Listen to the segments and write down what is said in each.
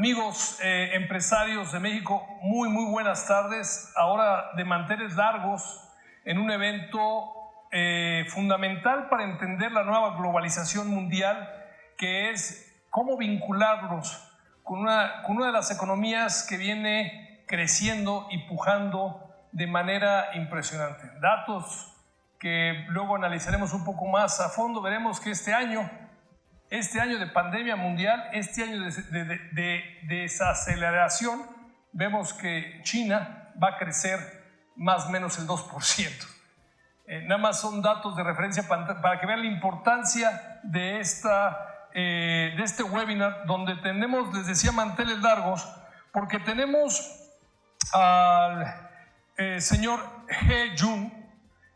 Amigos empresarios de México, muy buenas tardes. Ahora de manteles largos en un evento fundamental para entender la nueva globalización mundial, que es cómo vincularnos con una de las economías que viene creciendo y pujando de manera impresionante. Datos que luego analizaremos un poco más a fondo. Veremos que este año de pandemia mundial, este año de desaceleración, vemos que China va a crecer más o menos el 2%. Nada más son datos de referencia para que vean la importancia de este webinar, donde tenemos, les decía, manteles largos, porque tenemos al señor He Jun,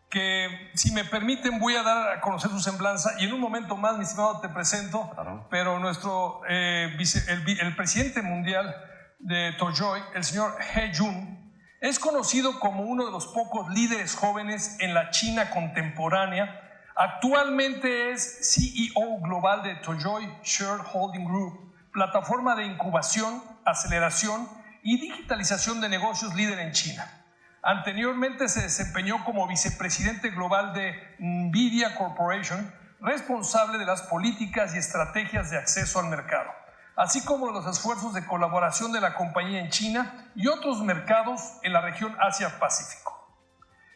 que si me permiten voy a dar a conocer su semblanza y en un momento más, mi estimado, te presento. Claro. Pero nuestro el presidente mundial de Tojoy, el señor He Jun, es conocido como uno de los pocos líderes jóvenes en la China contemporánea. Actualmente es CEO global de Tojoy Shareholding Group, plataforma de incubación, aceleración y digitalización de negocios líder en China. Anteriormente se desempeñó como vicepresidente global de Vive Corporation, responsable de las políticas y estrategias de acceso al mercado, así como de los esfuerzos de colaboración de la compañía en China y otros mercados en la región Asia-Pacífico.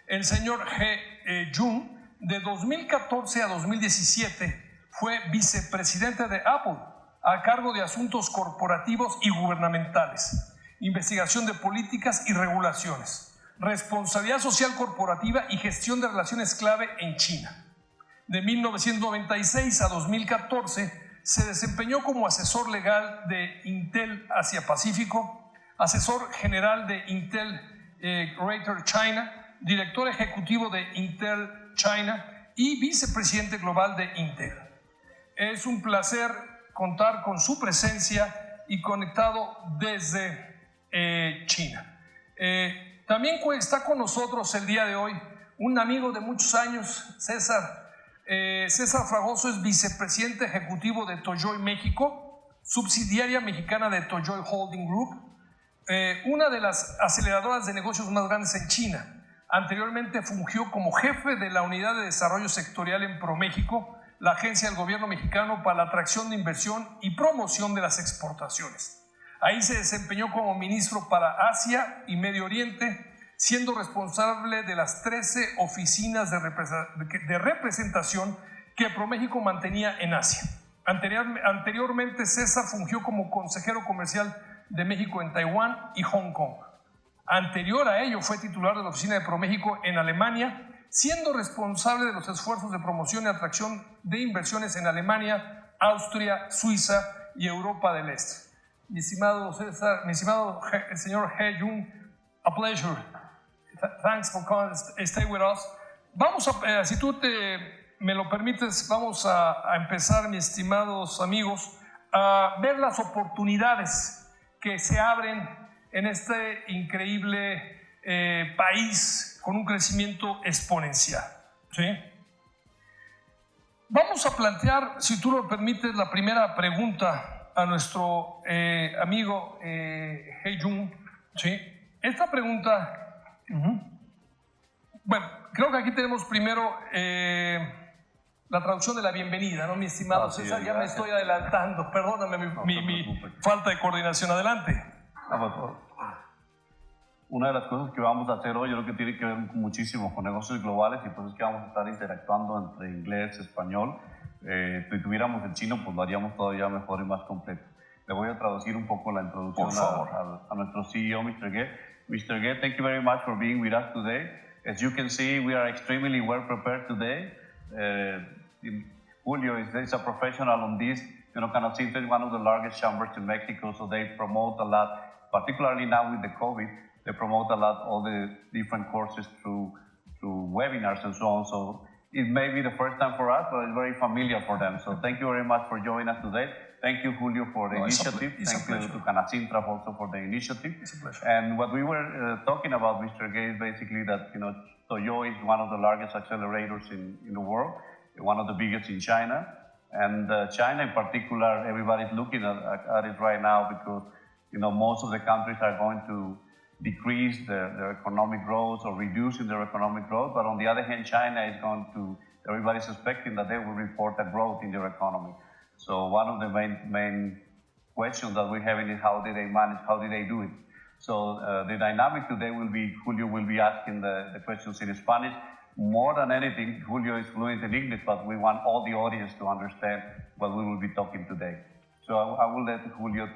El señor He Jun, de 2014 a 2017, fue vicepresidente de Apple, a cargo de asuntos corporativos y gubernamentales, investigación de políticas y regulaciones, responsabilidad social corporativa y gestión de relaciones clave en China. De 1996 a 2014 se desempeñó como asesor legal de Intel Asia Pacífico, asesor general de Intel Greater China, director ejecutivo de Intel China y vicepresidente global de Intel. Es un placer contar con su presencia y conectado desde China. También está con nosotros el día de hoy un amigo de muchos años, César Fragozo. Es vicepresidente ejecutivo de Tojoy México, subsidiaria mexicana de Tojoy Holding Group, una de las aceleradoras de negocios más grandes en China. Anteriormente fungió como jefe de la Unidad de Desarrollo Sectorial en ProMéxico, la agencia del gobierno mexicano para la atracción de inversión y promoción de las exportaciones. Ahí se desempeñó como ministro para Asia y Medio Oriente, siendo responsable de las 13 oficinas de representación que ProMéxico mantenía en Asia. Anteriormente, César fungió como consejero comercial de México en Taiwán y Hong Kong. Anterior a ello, fue titular de la oficina de ProMéxico en Alemania, siendo responsable de los esfuerzos de promoción y atracción de inversiones en Alemania, Austria, Suiza y Europa del Este. Mi estimado César, mi estimado señor He Jun, a pleasure. Thanks for coming, stay with us. Vamos a, si tú me lo permites, vamos a empezar, mis estimados amigos, a ver las oportunidades que se abren en este increíble país con un crecimiento exponencial. ¿Sí? Vamos a plantear, si tú lo permites, la primera pregunta a nuestro amigo He Jun. ¿Sí? Esta pregunta, bueno, creo que aquí tenemos primero la traducción de la bienvenida, ¿no, mi estimado César? Ya me estoy adelantando, perdóname mi falta de coordinación. Adelante. Una de las cosas que vamos a hacer hoy, yo creo que tiene que ver muchísimo con negocios globales, y pues es que vamos a estar interactuando entre inglés y español. Si tuviéramos el chino, pues lo haríamos todavía mejor y más completo. Le voy a traducir un poco la introducción a nuestro CEO, Mr. Ge. Mr. Ge, thank you very much for being with us today. As you can see, we are extremely well prepared today. Julio is a professional on this, kind of since one of the largest chambers in Mexico, so they promote a lot, particularly now with the COVID, they promote a lot all the different courses through webinars and so on. So it may be the first time for us, but it's very familiar for them. So thank you very much for joining us today. Thank you, Julio, for the initiative. Thank you to Canacintra also for the initiative. And what we were talking about, Mr. Gay, is basically that, Tojoy is one of the largest accelerators in the world, one of the biggest in China. And China in particular, everybody's looking at it right now because most of the countries are going to decrease their economic growth or reducing their economic growth, but on the other hand, China is going to, everybody's expecting that they will report a growth in their economy. So one of the main questions that we're having is how did they manage, how did they do it? So the dynamic today will be, Julio will be asking the questions in Spanish. More than anything, Julio is fluent in English, but we want all the audience to understand what we will be talking today. So I will let Julio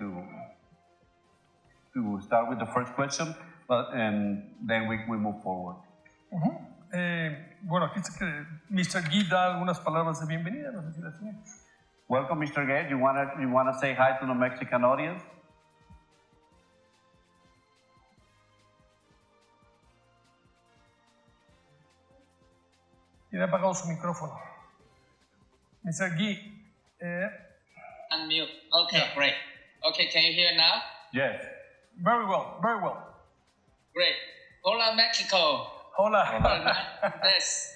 to start with the first question, and then we move forward. Bueno, aquí dice que Mr. Guy da algunas palabras de bienvenida, no sé si las tiene. Welcome, Mr. Gay. You wanna say hi to the Mexican audience? Tiene apagado su micrófono. Mr. Guy. Unmute. Okay, great. Okay, can you hear now? Yes. Very well, very well. Great. Hola, Mexico. Hola. Yes.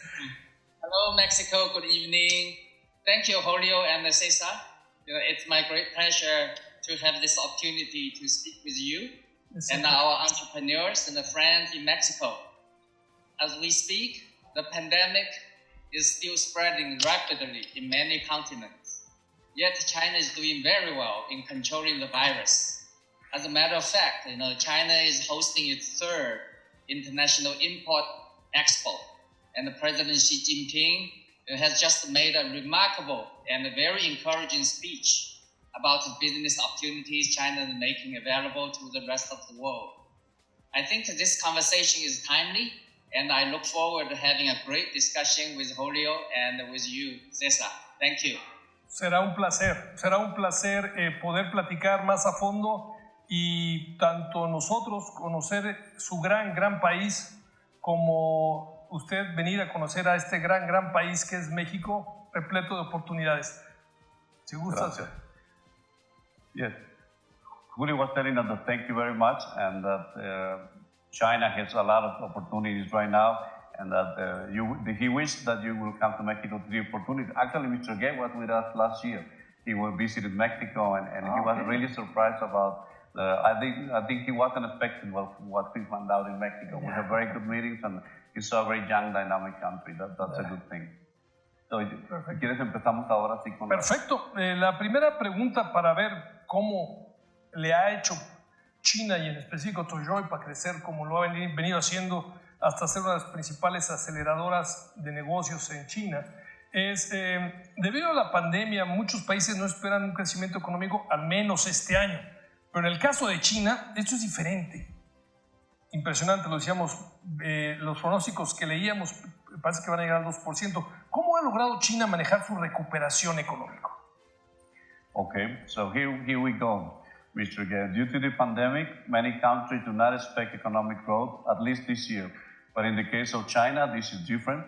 Hello, Mexico. Good evening. Thank you, Julio and Cesar. It's my great pleasure to have this opportunity to speak with you and our entrepreneurs and the friends in Mexico. As we speak, the pandemic is still spreading rapidly in many continents. Yet China is doing very well in controlling the virus. As a matter of fact, China is hosting its third International Import Expo, and President Xi Jinping has just made a remarkable and a very encouraging speech about the business opportunities China is making available to the rest of the world. I think this conversation is timely, and I look forward to having a great discussion with Julio and with you, Cesar. Thank you. Será un placer poder platicar más a fondo y tanto nosotros conocer su gran país como usted venir a conocer a este gran país que es México, repleto de oportunidades. Si gusta. Yes. Julio was telling us that thank you very much, and that China has a lot of opportunities right now, and that he wished that you will come to Mexico to the opportunity. Actually, Mr. Gay was with us last year. He visited Mexico, and he was really surprised about. I think he wasn't expecting what we found out in Mexico. We have very good meetings, and he saw a very young, dynamic country. That's a good thing. So, si quieres empezamos ahora sí con. Perfecto. La primera pregunta para ver cómo le ha hecho China y en específico Tojoy para crecer como lo ha venido haciendo hasta ser una de las principales aceleradoras de negocios en China es debido a la pandemia muchos países no esperan un crecimiento económico al menos este año. Pero en el caso de China, esto es diferente. Impresionante, lo decíamos, los pronósticos que leíamos parece que van a llegar al 2%. ¿Cómo ha logrado China manejar su recuperación económica? Okay, so here we go, Mr. Gay. Due to the pandemic, many countries do not expect economic growth, at least this year. But in the case of China, this is different.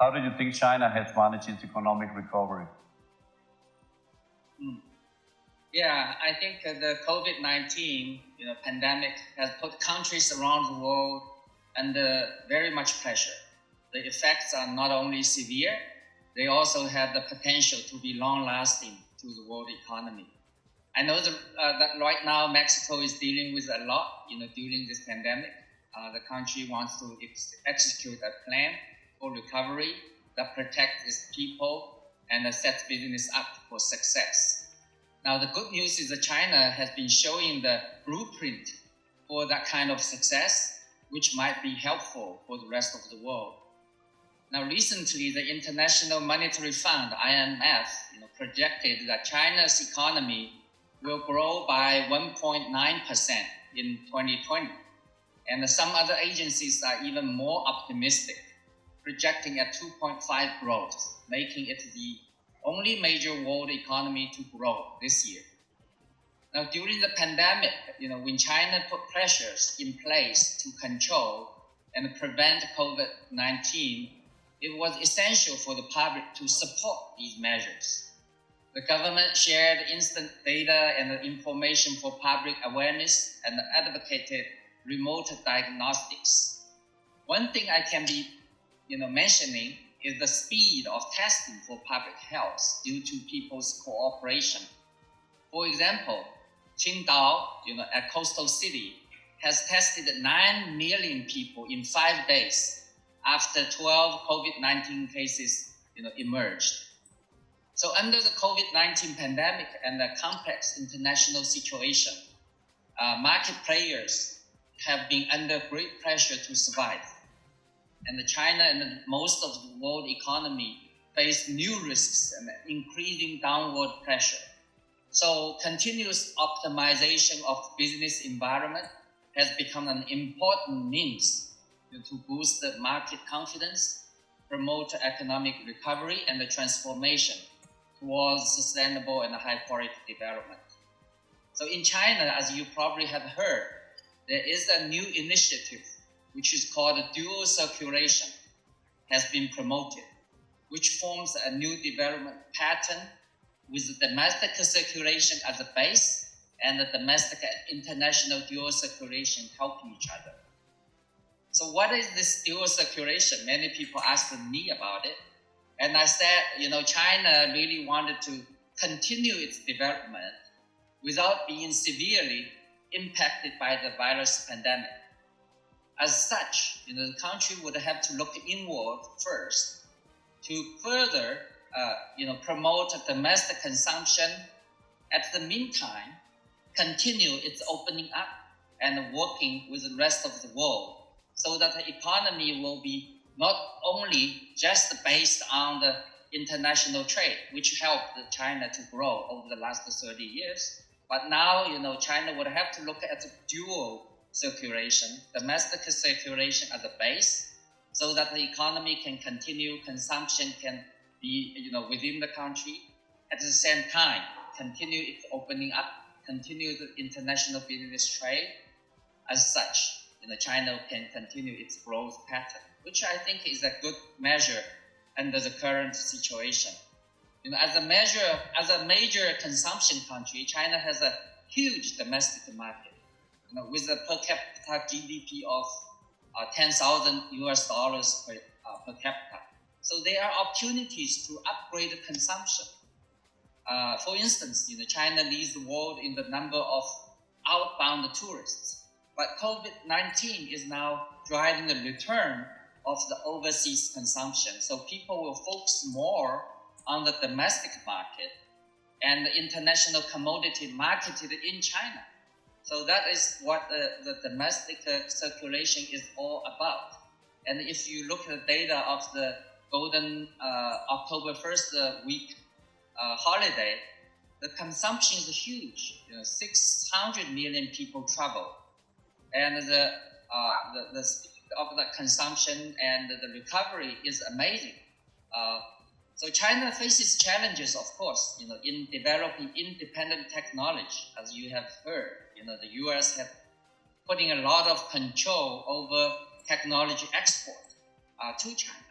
How do you think China has managed its economic recovery? Yeah, I think the COVID-19 pandemic has put countries around the world under very much pressure. The effects are not only severe, they also have the potential to be long-lasting to the world economy. I know that right now Mexico is dealing with a lot during this pandemic. The country wants to execute a plan for recovery that protects its people and sets business up for success. Now, the good news is that China has been showing the blueprint for that kind of success, which might be helpful for the rest of the world. Now, recently, the International Monetary Fund, IMF, projected that China's economy will grow by 1.9% in 2020. And some other agencies are even more optimistic, projecting a 2.5 growth, making it the only major world economy to grow this year. Now, during the pandemic, when China put pressures in place to control and prevent COVID-19, it was essential for the public to support these measures. The government shared instant data and information for public awareness and advocated remote diagnostics. One thing I can be mentioning is the speed of testing for public health due to people's cooperation. For example, Qingdao, a coastal city, has tested 9 million people in 5 days after 12 COVID-19 cases, emerged. So under the COVID-19 pandemic and the complex international situation, market players have been under great pressure to survive. And China and most of the world economy face new risks and increasing downward pressure. So continuous optimization of business environment has become an important means to boost the market confidence, promote economic recovery and the transformation towards sustainable and high quality development. So in China, as you probably have heard, there is a new initiative which is called dual circulation, has been promoted, which forms a new development pattern with the domestic circulation as a base and the domestic and international dual circulation helping each other. So what is this dual circulation? Many people asked me about it. And I said, China really wanted to continue its development without being severely impacted by the virus pandemic. As such, the country would have to look inward first to further, promote domestic consumption. At the meantime, continue its opening up and working with the rest of the world so that the economy will be not only just based on the international trade, which helped China to grow over the last 30 years, but now, China would have to look at the dual circulation, domestic circulation as a base, so that the economy can continue, consumption can be, within the country. At the same time, continue its opening up, continue the international business trade. As such, China can continue its growth pattern, which I think is a good measure under the current situation. As a major consumption country, China has a huge domestic market, with a per capita GDP of $10,000 per capita. So there are opportunities to upgrade consumption. For instance, China leads the world in the number of outbound tourists, but COVID-19 is now driving the return of the overseas consumption. So people will focus more on the domestic market and the international commodity marketed in China. So that is what the domestic circulation is all about. And if you look at the data of the golden October 1st week holiday, the consumption is huge. 600 million people travel. And the speed of the consumption and the recovery is amazing. So China faces challenges, of course, in developing independent technology, as you have heard. The U.S. have putting a lot of control over technology export to China,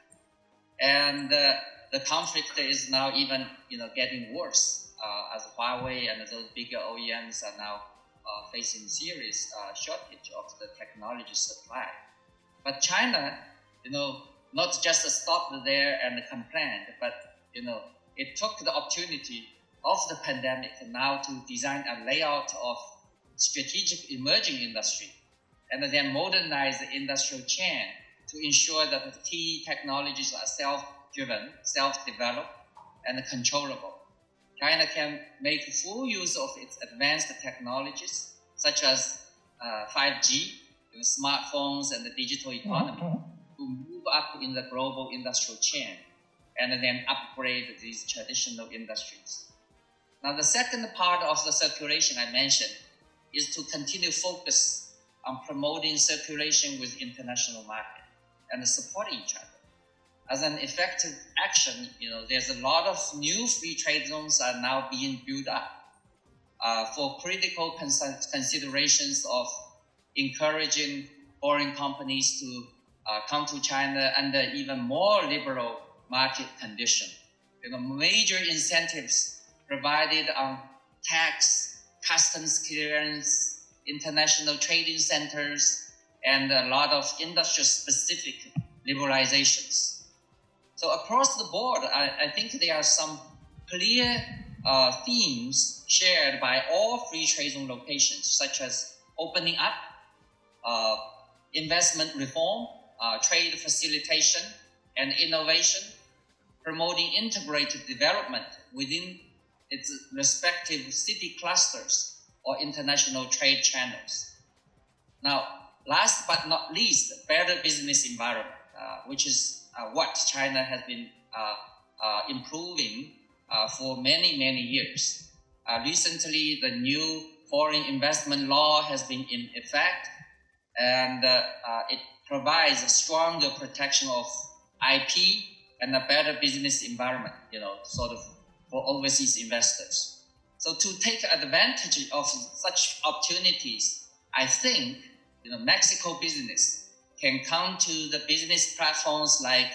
and the conflict is now even getting worse as Huawei and those bigger OEMs are now facing serious shortage of the technology supply. But China, not just stopped there and complained, but it took the opportunity of the pandemic now to design a layout of strategic emerging industry, and then modernize the industrial chain to ensure that the key technologies are self-driven, self-developed, and controllable. China can make full use of its advanced technologies, such as 5G, smartphones, and the digital economy, to move up in the global industrial chain, and then upgrade these traditional industries. Now, the second part of the circulation I mentioned is to continue focus on promoting circulation with international market and supporting each other. As an effective action, there's a lot of new free trade zones are now being built up for critical considerations of encouraging foreign companies to come to China under even more liberal market conditions. Major incentives provided on tax, customs clearance, international trading centers, and a lot of industry-specific liberalizations. So across the board, I think there are some clear themes shared by all free trade zone locations, such as opening up, investment reform, trade facilitation, and innovation, promoting integrated development within its respective city clusters or international trade channels. Now, last but not least, better business environment, which is what China has been improving for many, many years. Recently, the new foreign investment law has been in effect, and it provides a stronger protection of IP and a better business environment, sort of for overseas investors. So to take advantage of such opportunities, I think Mexico business can come to the business platforms like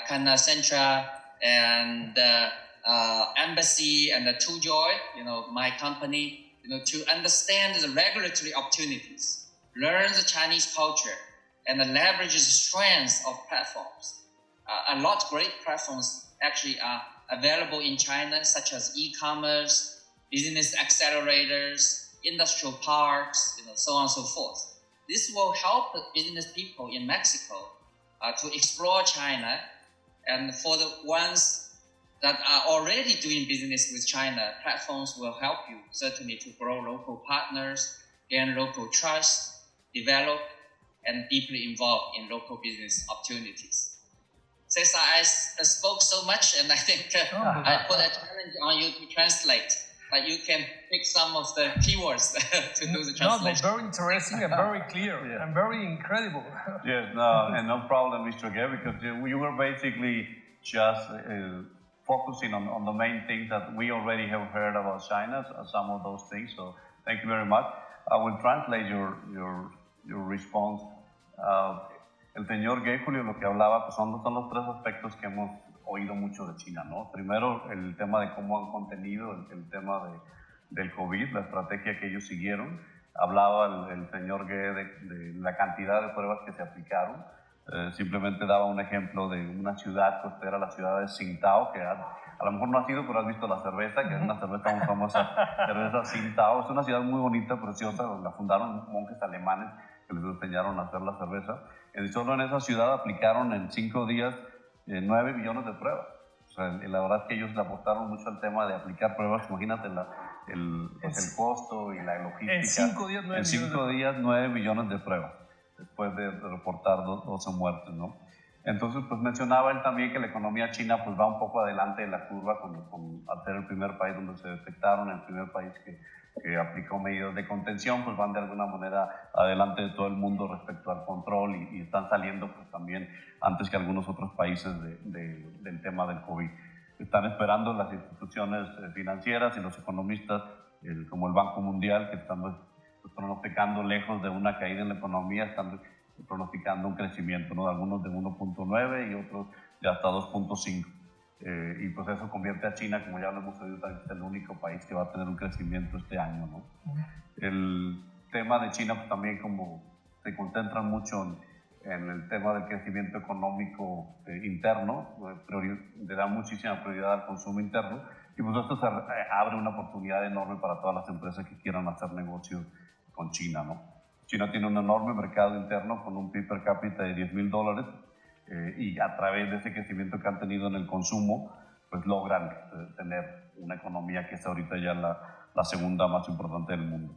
Canacentra and Embassy and the Tojoy, my company, to understand the regulatory opportunities, learn the Chinese culture, and leverage the strengths of platforms. A lot of great platforms actually are available in China, such as e-commerce, business accelerators, industrial parks, so on and so forth. This will help business people in Mexico to explore China, and for the ones that are already doing business with China, platforms will help you certainly to grow local partners, gain local trust, develop, and deeply involved in local business opportunities. Cesar, I spoke so much, and I think I put a challenge on you to translate, but you can pick some of the keywords to do the translation. No, very interesting and very clear and very incredible. Yes, no problem, Mr. Gay, because you were basically just focusing on the main things that we already have heard about China, some of those things. So thank you very much. I will translate your response. El señor Gay, Julio, lo que hablaba pues son los tres aspectos que hemos oído mucho de China, ¿no? Primero, el tema de cómo han contenido el tema del COVID, la estrategia que ellos siguieron. Hablaba el señor Gay de la cantidad de pruebas que se aplicaron. Simplemente daba un ejemplo de una ciudad costera, la ciudad de Tsingtao, que a lo mejor no has ido, pero has visto la cerveza, que es una cerveza muy famosa, cerveza Tsingtao. Es una ciudad muy bonita, preciosa, la fundaron monjes alemanes que les enseñaron a hacer la cerveza. Y solo en esa ciudad aplicaron en 5 días 9 millones de pruebas. O sea, la verdad es que ellos le apostaron mucho al tema de aplicar pruebas. Imagínate el costo y la logística. En 5 días, 9 millones de pruebas, después de reportar 12 muertes, ¿no? Entonces, pues mencionaba él también que la economía china pues va un poco adelante de la curva al ser el primer país donde se detectaron, el primer país que aplicó medidas de contención, pues van de alguna manera adelante de todo el mundo respecto al control y están saliendo pues también antes que algunos otros países del tema del COVID. Están esperando las instituciones financieras y los economistas como el Banco Mundial, que están pronosticando lejos de una caída en la economía, están pronosticando un crecimiento, ¿no? Algunos de 1.9 y otros de hasta 2.5. Y pues eso convierte a China, como ya lo hemos oído, es el único país que va a tener un crecimiento este año, ¿no? El tema de China pues también como se concentran mucho en el tema del crecimiento económico interno, le da muchísima prioridad al consumo interno, y pues esto abre una oportunidad enorme para todas las empresas que quieran hacer negocios con China, ¿no? China tiene un enorme mercado interno con un PIB per cápita de $10,000 y a través de ese crecimiento que han tenido en el consumo, pues logran tener una economía que es ahorita ya la segunda más importante del mundo.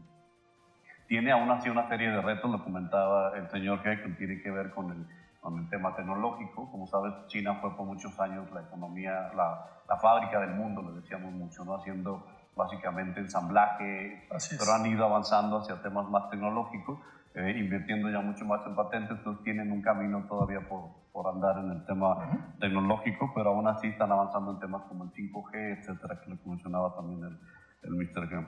Tiene aún así una serie de retos, lo comentaba el señor He, que tiene que ver con el tema tecnológico. Como sabes, China fue por muchos años la economía, la fábrica del mundo, le decíamos mucho, ¿no? Haciendo básicamente ensamblaje, pero han ido avanzando hacia temas más tecnológicos, invirtiendo ya mucho más en patentes, entonces tienen un camino todavía por andar en el tema tecnológico, pero aún así están avanzando en temas como el 5G, etcétera, que lo mencionaba también el Mr. G.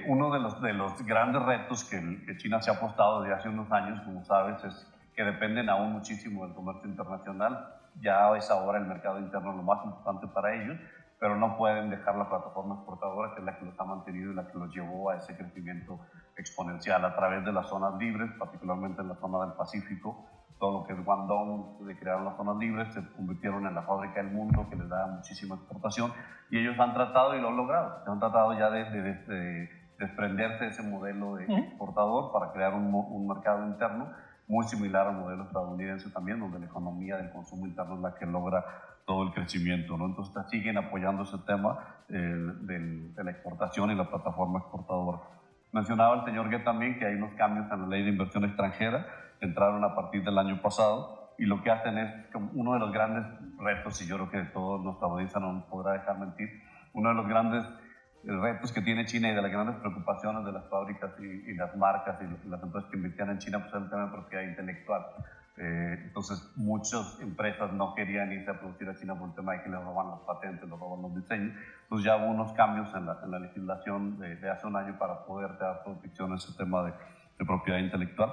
Uno de los grandes retos que China se ha apostado desde hace unos años, como sabes, es que dependen aún muchísimo del comercio internacional. Ya es ahora el mercado interno lo más importante para ellos, pero no pueden dejar la plataforma exportadora, que es la que los ha mantenido y la que los llevó a ese crecimiento exponencial a través de las zonas libres, particularmente en la zona del Pacífico, todo lo que es Guangdong, de crear las zonas libres, se convirtieron en la fábrica del mundo que les da muchísima exportación, y ellos han tratado y lo han logrado. Han tratado ya de desprenderse de ese modelo de exportador para crear un mercado interno muy similar al modelo estadounidense también, donde la economía del consumo interno es la que logra todo el crecimiento, ¿no? Entonces siguen apoyando ese tema de la exportación y la plataforma exportadora. Mencionaba el señor Gué también que hay unos cambios en la ley de inversión extranjera que entraron a partir del año pasado, y lo que hacen es como uno de los grandes retos, y yo creo que todos nuestra audiencia no nos podrá dejar mentir, uno de los grandes retos que tiene China y de las grandes preocupaciones de las fábricas y las marcas y las empresas que invirtieron en China, pues es el tema de propiedad intelectual. Entonces muchas empresas no querían irse a producir a China por el tema de que les roban las patentes, les roban los diseños. Entonces ya hubo unos cambios en la legislación de hace un año para poder dar protección a ese tema de propiedad intelectual.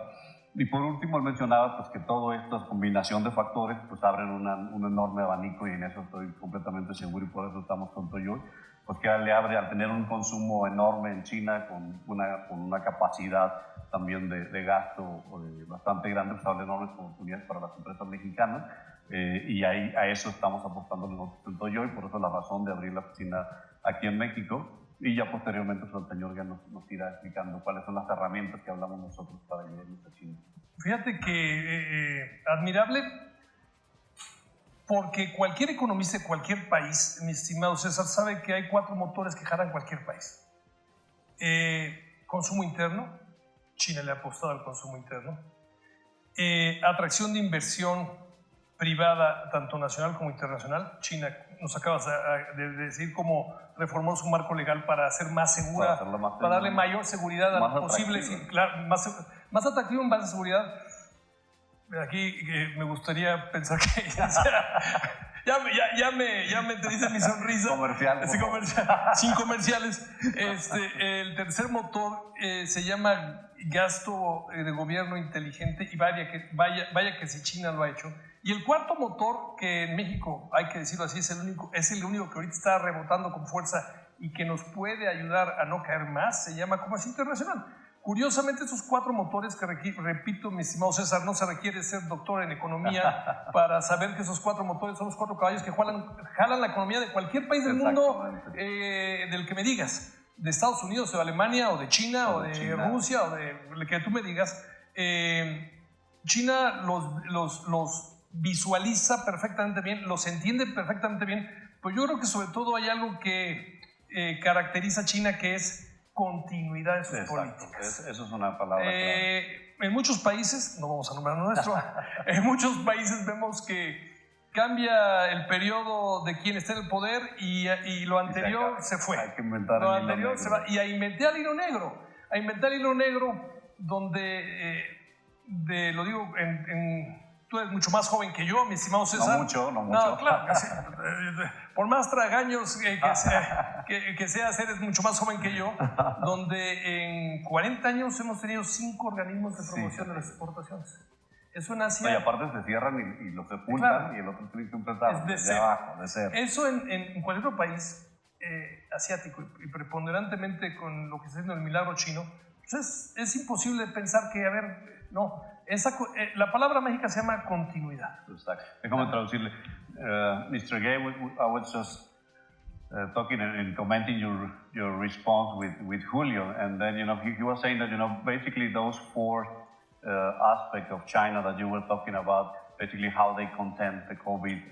Y por último, él mencionaba pues, que toda esta combinación de factores pues, abren un enorme abanico, y en eso estoy completamente seguro, y por eso estamos con Tojoy, pues que le abre al tener un consumo enorme en China con una capacidad también de gasto bastante grande, pues abre enormes oportunidades para las empresas mexicanas, y a eso estamos apostando nosotros en Tojoy, por eso la razón de abrir la oficina aquí en México, y ya posteriormente pues, el señor ya nos irá explicando cuáles son las herramientas que hablamos nosotros para ayudarnos a China. Fíjate que admirable, porque cualquier economista de cualquier país, mi estimado César, sabe que hay 4 motores que jalan cualquier país. Consumo interno, China le ha apostado al consumo interno. Atracción de inversión privada, tanto nacional como internacional. China, nos acabas de decir cómo reformó su marco legal para hacer más segura, para darle mayor seguridad a los posibles, claro, más atractivo en base a seguridad. Aquí me gustaría pensar que ya me entendiste mi sonrisa. Comercial. Sin comerciales. El tercer motor se llama gasto de gobierno inteligente, y vaya que si China lo ha hecho. Y el cuarto motor, que en México, hay que decirlo así, es el único que ahorita está rebotando con fuerza y que nos puede ayudar a no caer más, se llama comercio internacional. Curiosamente, esos 4 motores que repito, mi estimado César, no se requiere ser doctor en economía para saber que esos 4 motores son los 4 caballos que jalan la economía de cualquier país del mundo, del que me digas, de Estados Unidos o de Alemania o de China o de Rusia o de lo que tú me digas. China los visualiza perfectamente bien, los entiende perfectamente bien, pero yo creo que sobre todo hay algo que caracteriza a China, que es continuidad de sus políticas. Eso es una palabra clave. En muchos países, no vamos a nombrar nuestro, en muchos países vemos que cambia el periodo de quien está en el poder y lo anterior se fue. Hay que inventar lo el hilo anterior negro. se va, y a inventar el hilo negro. A inventar el hilo negro donde, lo digo tú eres mucho más joven que yo, mi estimado César. No mucho. No, claro, por más tragaños que seas, eres mucho más joven que yo, donde en 40 años hemos tenido 5 organismos de promoción de las exportaciones. Eso en Asia... Y aparte se cierran y los sepultan, claro, y el otro tiene que empezar desde abajo, de cero. Eso en cualquier otro país asiático, y preponderantemente con lo que está haciendo el milagro chino, pues es imposible pensar que, la palabra mágica se llama continuidad. Exacto. Déjame traducirle. Mr. Gay, I was just talking and commenting your response with Julio, and then he was saying that basically those 4 aspects of China that you were talking about, basically how they contain the COVID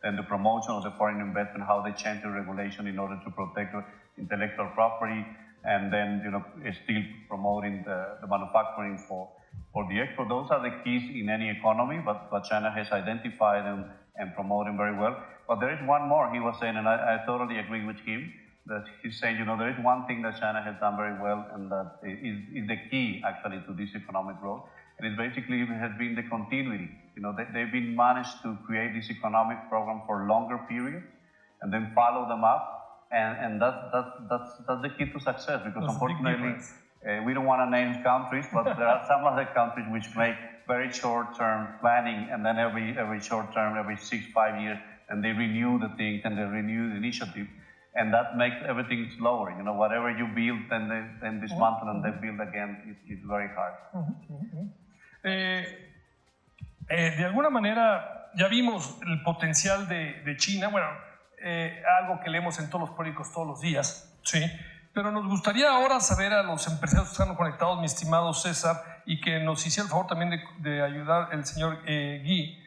and the promotion of the foreign investment, how they change the regulation in order to protect intellectual property, and then still promoting the manufacturing for the export. Those are the keys in any economy, but China has identified and promoting very well. But there is one more, he was saying, and I totally agree with him, that he's saying, there is one thing that China has done very well, and that is the key actually to this economic growth, and it basically has been the continuity. They've been managed to create this economic program for longer periods and then follow them up, and that's the key to success, because that's unfortunately we don't want to name countries, but there are some other countries which make very short-term planning, and then every short-term, every 6-5 years, and they renew the things and they renew the initiative, and that makes everything slower. Whatever you build, then dismantle and then build again, it's very hard. De alguna manera ya vimos el potencial de China, bueno, algo que leemos en todos los periódicos todos los días, ¿sí? Pero nos gustaría ahora saber a los empresarios que están conectados, mi estimado César, y que nos hiciera el favor también de ayudar el señor Guy.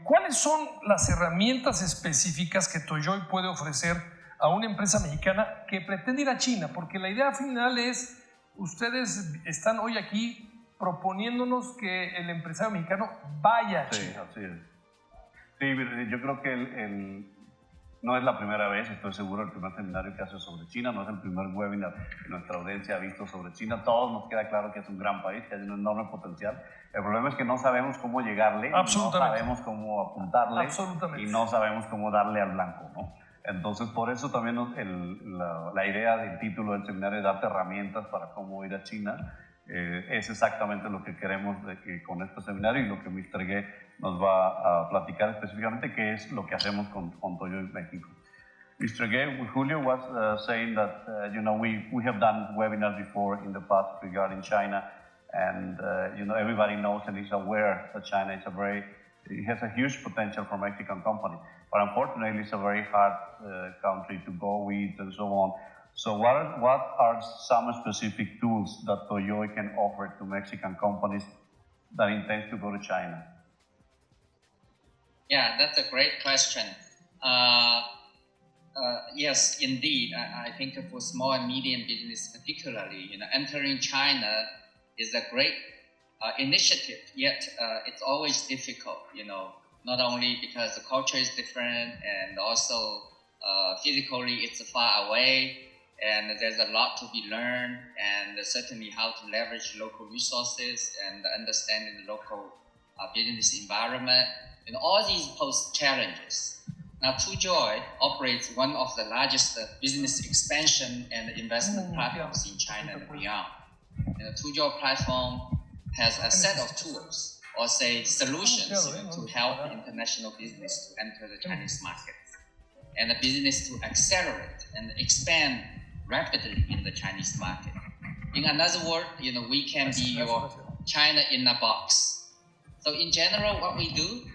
¿Cuáles son las herramientas específicas que Tojoy puede ofrecer a una empresa mexicana que pretende ir a China? Porque la idea final es, ustedes están hoy aquí proponiéndonos que el empresario mexicano vaya a China. Sí, así es. Sí, yo creo que no es la primera vez, estoy seguro, el primer seminario que hace sobre China, no es el primer webinar que nuestra audiencia ha visto sobre China. Todos nos queda claro que es un gran país, que hay un enorme potencial. El problema es que no sabemos cómo llegarle, no sabemos cómo apuntarle y no sabemos cómo darle al blanco, ¿no? Entonces, por eso también la idea del título del seminario es darte herramientas para cómo ir a China. Es exactamente lo que queremos con este seminario y lo que Mr. Ge nos va a platicar específicamente, que es lo que hacemos con Tojoy México. Mr. Ge, Julio was saying that we have done webinars before in the past regarding China, and everybody knows and is aware that China is it has a huge potential for Mexican company, but unfortunately it's a very hard country to go with and so on. So what are some specific tools that Tojoy can offer to Mexican companies that intend to go to China? Yeah, that's a great question. Yes, indeed. I think for small and medium business particularly, entering China is a great initiative, yet it's always difficult, not only because the culture is different and also physically it's far away, and there's a lot to be learned, and certainly how to leverage local resources and understanding the local business environment. And all these pose challenges. Now, Tojoy operates one of the largest business expansion and investment platforms in China and beyond. And the Tojoy platform has a set of tools, or say solutions, to help international business to enter the Chinese market, and the business to accelerate and expand rapidly in the Chinese market. In another word, we can be your China in a box. So in general, what we do,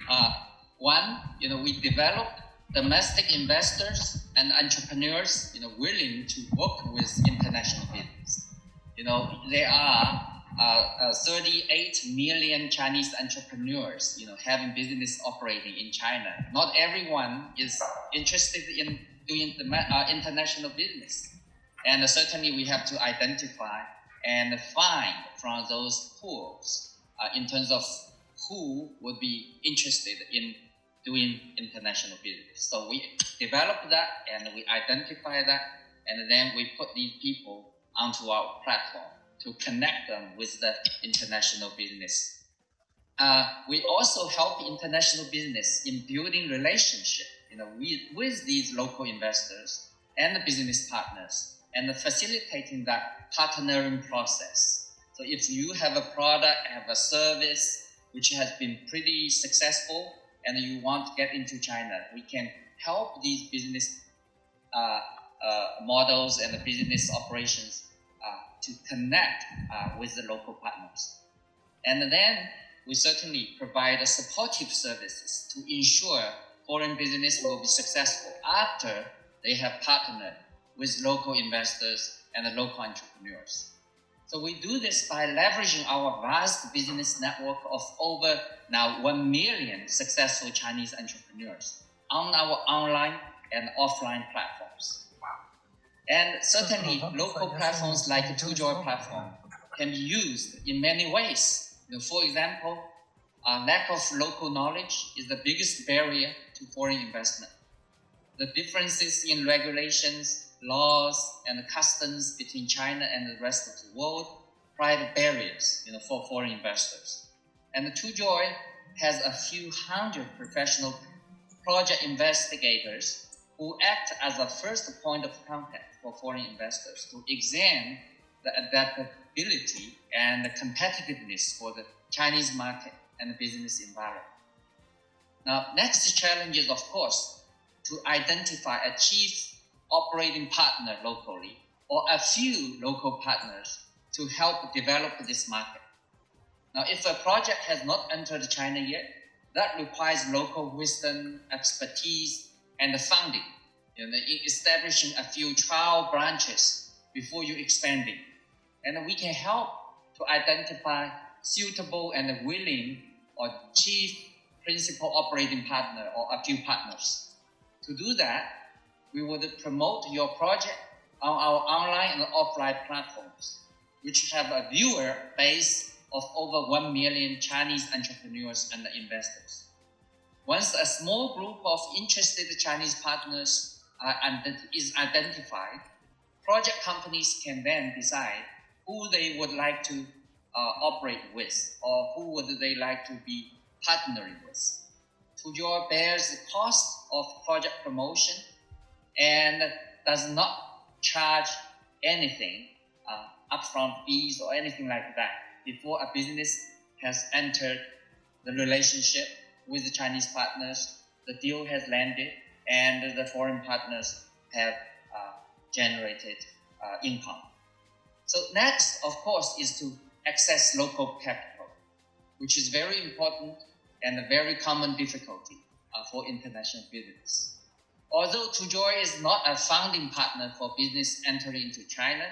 one, we develop domestic investors and entrepreneurs, willing to work with international business. There are 38 million Chinese entrepreneurs, having business operating in China. Not everyone is interested in doing the international business. And certainly we have to identify and find from those pools in terms of who would be interested in doing international business. So we develop that and we identify that, and then we put these people onto our platform to connect them with the international business. We also help international business in building relationship, with these local investors and the business partners, and facilitating that partnering process. So if you have a product, have a service which has been pretty successful, and you want to get into China, we can help these business models and the business operations to connect with the local partners. And then we certainly provide supportive services to ensure foreign business will be successful after they have partnered with local investors and the local entrepreneurs. So we do this by leveraging our vast business network of over now 1 million successful Chinese entrepreneurs on our online and offline platforms. And certainly local platforms like the Tojoy platform can be used in many ways. For example, lack of local knowledge is the biggest barrier to foreign investment. The differences in regulations, laws, and customs between China and the rest of the world provide barriers, for foreign investors. And Tojoy has a few hundred professional project investigators who act as a first point of contact for foreign investors to examine the adaptability and the competitiveness for the Chinese market and the business environment. Now, next challenge is, of course, to identify a chief operating partner locally, or a few local partners to help develop this market. Now, if a project has not entered China yet, that requires local wisdom, expertise, and funding. Establishing a few trial branches before you expanding. And we can help to identify suitable and willing or chief principal operating partner or a few partners. To do that, we would promote your project on our online and offline platforms, which have a viewer base of over 1 million Chinese entrepreneurs and investors. Once a small group of interested Chinese partners is identified, project companies can then decide who they would like to operate with or who would they like to be partnering with. Tojoy bears the cost of project promotion and does not charge anything, upfront fees or anything like that before a business has entered the relationship with the Chinese partners, the deal has landed, and the foreign partners have generated income. So next, of course, is to access local capital, which is very important and a very common difficulty for international business. Although Tojoy is not a founding partner for business entering into China,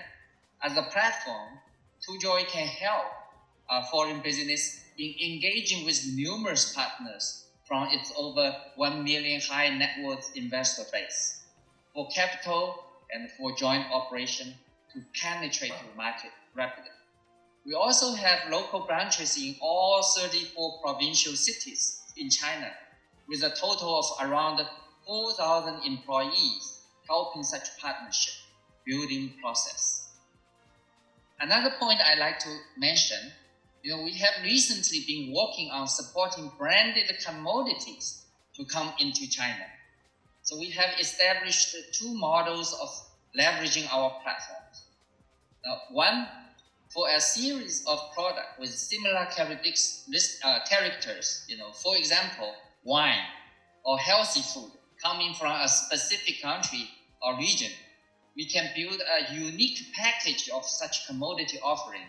as a platform, Tojoy can help foreign business in engaging with numerous partners from its over 1 million high net worth investor base for capital and for joint operation to penetrate the market rapidly. We also have local branches in all 34 provincial cities in China with a total of around 4,000 employees helping such partnership building process. Another point I'd like to mention, we have recently been working on supporting branded commodities to come into China. So we have established 2 models of leveraging our platforms. Now, one, for a series of products with similar characters, for example, wine or healthy food coming from a specific country or region, we can build a unique package of such commodity offering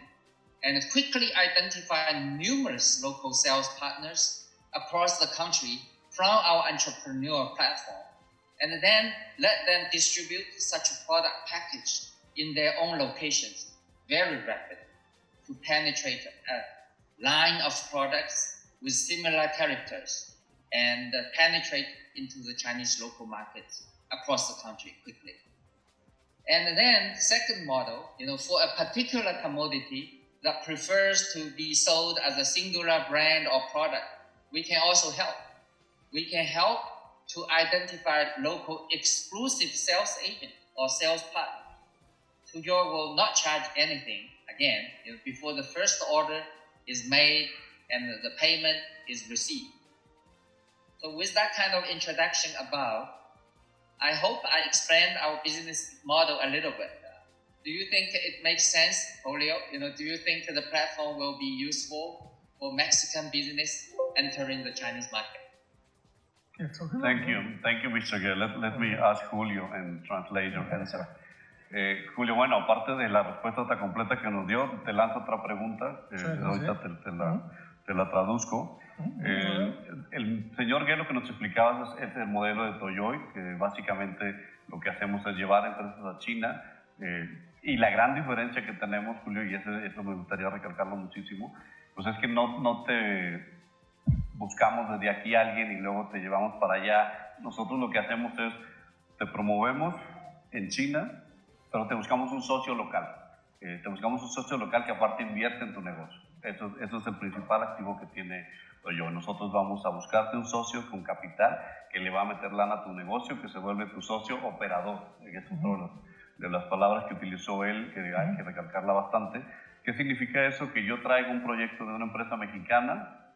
and quickly identify numerous local sales partners across the country from our entrepreneur platform, and then let them distribute such a product package in their own locations very rapidly to penetrate a line of products with similar characters and penetrate into the Chinese local markets across the country quickly. And then second model, for a particular commodity that prefers to be sold as a singular brand or product, we can also help. We can help to identify local exclusive sales agent or sales partner. Tojoy will not charge anything, again, before the first order is made and the payment is received. So with that kind of introduction above, I hope I explained our business model a little bit. Do you think it makes sense, Julio? Do you think the platform will be useful for Mexican business entering the Chinese market? Thank you, Mr. Gale. Let me ask Julio and translate your answer. Julio, bueno, aparte de la respuesta tan completa que nos dio, te lanzo otra pregunta. Ahorita te la traduzco. El señor Gale lo que nos explicaba es el modelo de Tojoy, que básicamente lo que hacemos es llevar empresas a China. Y la gran diferencia que tenemos, Julio, y eso me gustaría recalcarlo muchísimo, pues es que no te buscamos desde aquí a alguien y luego te llevamos para allá. Nosotros lo que hacemos es, te promovemos en China, pero te buscamos un socio local. Te buscamos un socio local que aparte invierte en tu negocio. Eso es el principal activo que tiene Tojoy. Nosotros vamos a buscarte un socio con capital que le va a meter lana a tu negocio, que se vuelve tu socio operador. Que es otro de las palabras que utilizó él, que hay que recalcarla bastante. ¿Qué significa eso? Que yo traigo un proyecto de una empresa mexicana,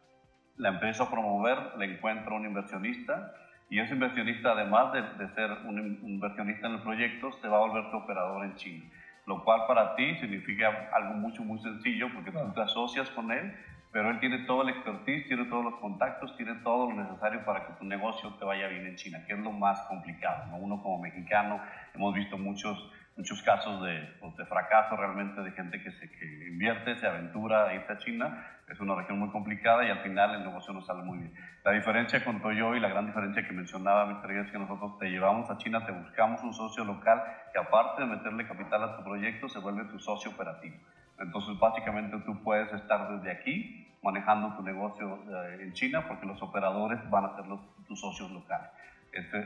la empiezo a promover, le encuentro un inversionista y ese inversionista, además de ser un inversionista en el proyecto, se va a volver tu operador en China. Lo cual para ti significa algo muy sencillo porque tú te asocias con él, pero él tiene todo el expertise, tiene todos los contactos, tiene todo lo necesario para que tu negocio te vaya bien en China, que es lo más complicado, ¿no? Uno como mexicano hemos visto muchos muchos casos de fracaso realmente de gente que invierte, se aventura a irse a China. Es una región muy complicada y al final el negocio no sale muy bien. La diferencia con Tojoy, la gran diferencia que mencionaba Mr. Guest, es que nosotros te llevamos a China, te buscamos un socio local que aparte de meterle capital a tu proyecto, se vuelve tu socio operativo. Entonces básicamente tú puedes estar desde aquí manejando tu negocio en China porque los operadores van a ser tus socios locales. Este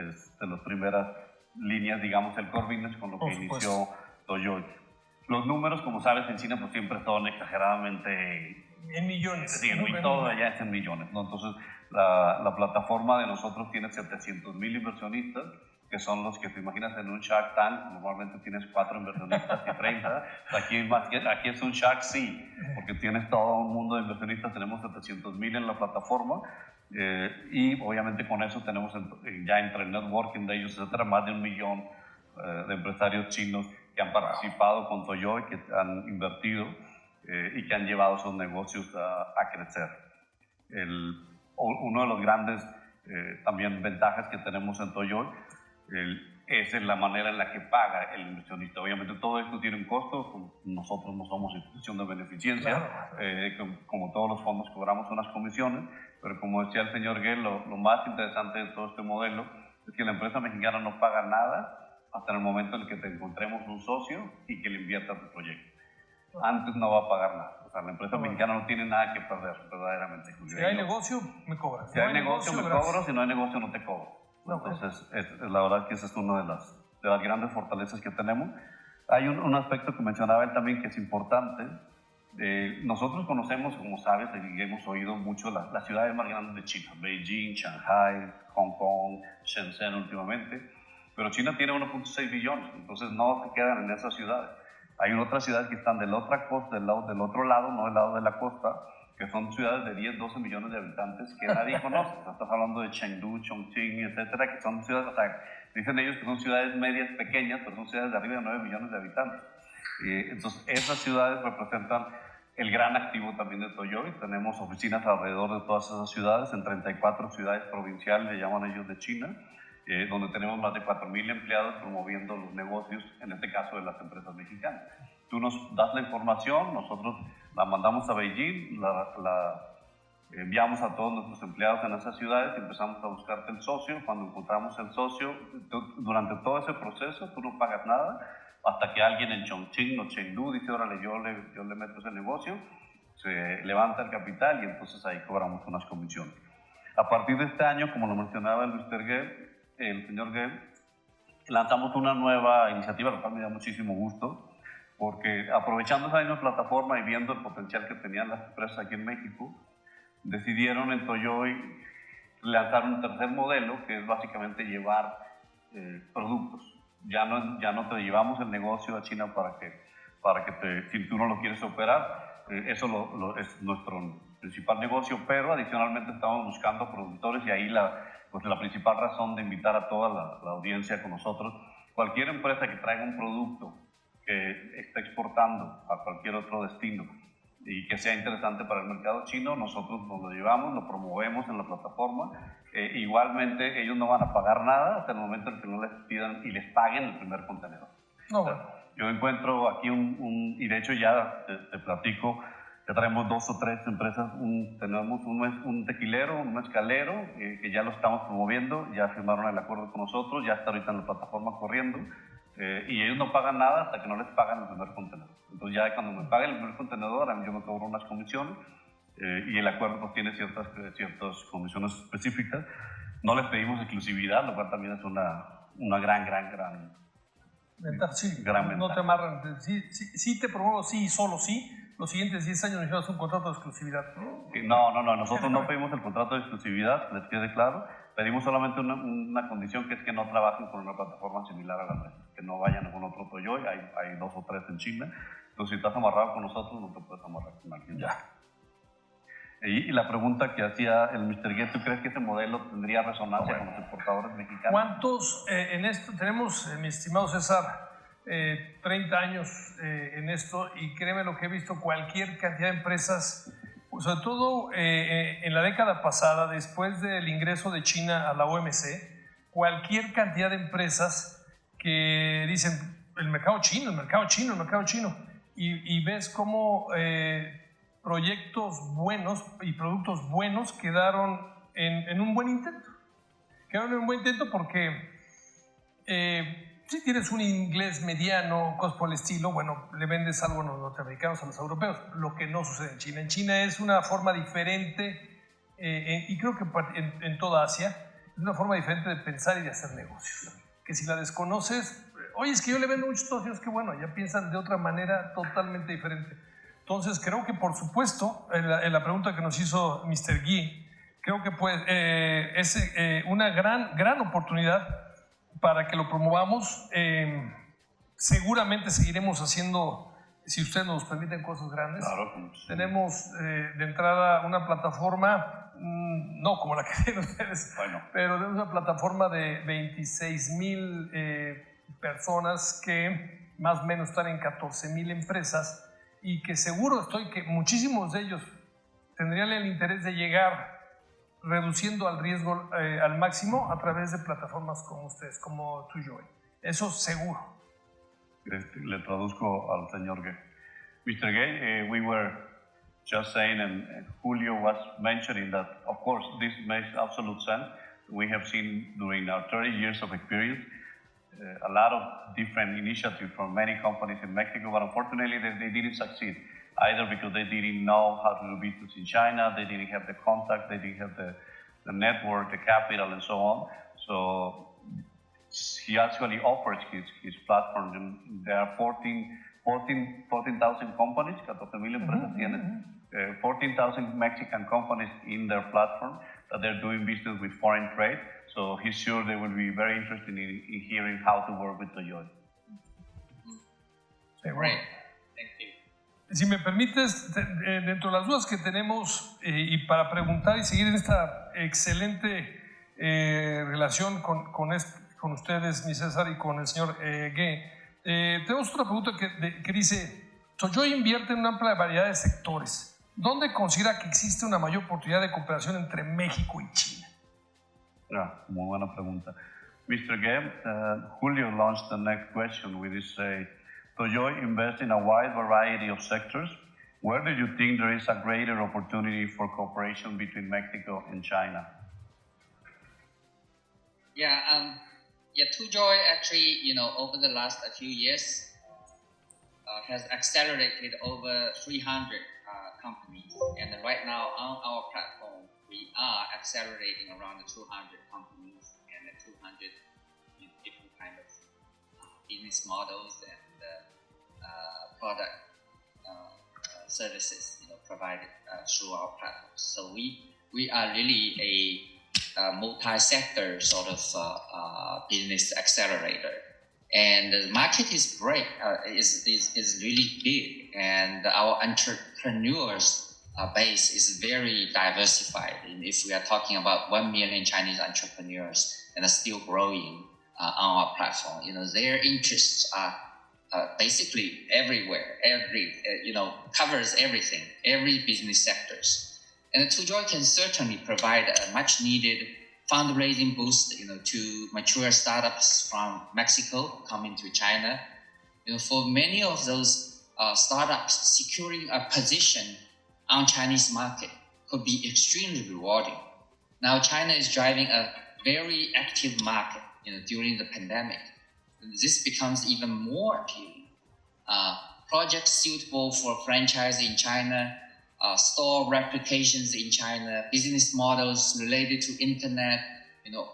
es de las primeras líneas, digamos, el core business con lo que inició Tojoy. Los números, como sabes, en China pues siempre son exageradamente... En millones. Sí, todo allá es en millones, ¿no? Entonces, la plataforma de nosotros tiene 700,000 inversionistas, que son los que te imaginas en un Shark Tank. Normalmente tienes 4 inversionistas y 30. Aquí es un Shark sí, porque tienes todo un mundo de inversionistas. Tenemos 700,000 en la plataforma. Y obviamente con eso tenemos ya entre el networking de ellos, etcétera, más de 1 millón de empresarios chinos que han participado con Tojoy, que han invertido y que han llevado sus negocios a crecer. Uno de los grandes también ventajas que tenemos en Tojoy es en la manera en la que paga el inversionista. Obviamente todo esto tiene un costo. Nosotros no somos institución de beneficencia, claro. Como todos los fondos cobramos unas comisiones, pero como decía el señor Gell, lo más interesante de todo este modelo es que la empresa mexicana no paga nada hasta el momento en el que te encontremos un socio y que le invierta a tu proyecto. Antes no va a pagar nada. O sea, la empresa mexicana no tiene nada que perder, verdaderamente. Si hay negocio, me cobras. Si hay negocio, me cobro. Si no hay negocio, no te cobro. Entonces, la verdad que esa es una de las grandes fortalezas que tenemos. Hay un aspecto que mencionaba él también que es importante. Nosotros conocemos, como sabes, y hemos oído mucho las ciudades más grandes de China. Beijing, Shanghai, Hong Kong, Shenzhen últimamente. Pero China tiene 1.6 billones, entonces no se quedan en esas ciudades. Hay otras ciudades que están del otro lado, no del lado de la costa, que son ciudades de 10, 12 millones de habitantes que nadie conoce. O sea, estás hablando de Chengdu, Chongqing, etcétera, que son ciudades, o sea, dicen ellos que son ciudades medias pequeñas, pero son ciudades de arriba de 9 millones de habitantes. Entonces, esas ciudades representan el gran activo también de Tojoy. Tenemos oficinas alrededor de todas esas ciudades, en 34 ciudades provinciales, le llaman ellos, de China, donde tenemos más de 4,000 empleados promoviendo los negocios, en este caso de las empresas mexicanas. Tú nos das la información, nosotros la mandamos a Beijing, la enviamos a todos nuestros empleados en esas ciudades y empezamos a buscarte el socio. Cuando encontramos el socio, durante todo ese proceso tú no pagas nada, hasta que alguien en Chongqing o Chengdu dice, órale, yo le meto ese negocio, se levanta el capital y entonces ahí cobramos unas comisiones. A partir de este año, como lo mencionaba el señor Gell, lanzamos una nueva iniciativa, lo cual me da muchísimo gusto, porque aprovechando esa misma plataforma y viendo el potencial que tenían las empresas aquí en México, decidieron en Tojoy lanzar un tercer modelo, que es básicamente llevar productos. Ya no te llevamos el negocio a China para que si tú no lo quieres operar, eso es nuestro principal negocio, pero adicionalmente estamos buscando productores y ahí la principal razón de invitar a toda la audiencia con nosotros, cualquier empresa que traiga un producto que está exportando a cualquier otro destino y que sea interesante para el mercado chino, nosotros nos lo llevamos, lo promovemos en la plataforma. Igualmente ellos no van a pagar nada hasta el momento en que no les pidan y les paguen el primer contenedor. No, bueno. Yo encuentro aquí y de hecho ya te platico, ya traemos 2 o 3 empresas, tenemos un tequilero, un mezcalero, que ya lo estamos promoviendo, ya firmaron el acuerdo con nosotros, ya está ahorita en la plataforma corriendo, y ellos no pagan nada hasta que no les pagan el primer contenedor. Entonces ya cuando me paguen el primer contenedor, a mí yo me cobro unas comisiones, y el acuerdo pues tiene ciertas condiciones específicas. No les pedimos exclusividad, lo cual también es una gran ventaja. Sí, gran ventaja. No te amarran, sí te promuevo, sí, solo sí. Los siguientes 10 años necesitas un contrato de exclusividad. No, nosotros no pedimos el contrato de exclusividad, les quede claro. Pedimos solamente una condición, que es que no trabajen con una plataforma similar a la nuestra, que no vayan con otro Tojoy. Hay 2 o 3 en China. Entonces, si estás amarrado con nosotros, no te puedes amarrar con alguien. Ya. Y la pregunta que hacía el Mr. Guest, ¿tú crees que ese modelo tendría resonancia con los exportadores mexicanos? ¿Cuántos en esto tenemos, mi estimado César, 30 años en esto, y créeme lo que he visto, cualquier cantidad de empresas, sobre todo en la década pasada, después del ingreso de China a la OMC, cualquier cantidad de empresas que dicen, el mercado chino, y ves cómo proyectos buenos y productos buenos quedaron en un buen intento. Quedaron en un buen intento porque si tienes un inglés mediano, cosas por el estilo, bueno, le vendes algo a los norteamericanos, a los europeos, lo que no sucede en China. En China es una forma diferente, y creo que en toda Asia, es una forma diferente de pensar y de hacer negocios. Que si la desconoces, oye, es que yo le vendo muchos socios, que bueno, ya piensan de otra manera totalmente diferente. Entonces, creo que por supuesto, en la pregunta que nos hizo Mr. Guy, creo que pues, es una gran oportunidad para que lo promovamos. Seguramente seguiremos haciendo, si ustedes nos permiten, cosas grandes. Claro. Tenemos de entrada una plataforma, no como la que tienen ustedes, Bueno, pero tenemos una plataforma de 26,000 personas que más o menos están en 14,000 empresas, y que seguro estoy que muchísimos de ellos tendrían el interés de llegar reduciendo el riesgo al máximo a través de plataformas como ustedes, como Tojoy. Eso seguro. le traduzco al señor Gay. Mr. Gay, we were just saying, and Julio was mentioning that, of course, this makes absolute sense. We have seen during our 30 years of experience a lot of different initiatives from many companies in Mexico, but unfortunately they didn't succeed, either because they didn't know how to do business in China, they didn't have the contact, they didn't have the network, the capital, and so on. So he actually offers his platform, and there are 14,000 companies, 14,000 empresas tienen, 14,000 Mexican companies in their platform that they're doing business with foreign trade. So he's sure they will be very interested in hearing how to work with Tojoy. Great, thank you. Si me permites, dentro de las dudas que tenemos y para preguntar y seguir en esta excelente relación con ustedes, mi César, y con el señor Gay, tenemos otra pregunta que dice: Tojoy invierte en una amplia variedad de sectores. ¿Dónde considera que existe una mayor oportunidad de cooperación entre México y China? Muy buena pregunta. Mr. Gay, Julio launched the next question with this Tojoy invests in a wide variety of sectors. Where do you think there is a greater opportunity for cooperation between Mexico and China? Tojoy actually, over the last few years has accelerated over 300 companies, and right now on our platform we are accelerating around 200 companies and 200 different kind of business models and product services provided through our platforms. So we are really a multi-sector sort of business accelerator, and the market is great, is really big, and our entrepreneurs base is very diversified. And if we are talking about 1 million Chinese entrepreneurs and are still growing on our platform, their interests are basically everywhere. Covers everything, every business sectors. And Tojoy can certainly provide a much needed fundraising boost, to mature startups from Mexico coming to China. For many of those startups, securing a position on Chinese market could be extremely rewarding. Now, China is driving a very active market, during the pandemic. And this becomes even more appealing. Projects suitable for franchise in China, store replications in China, business models related to internet,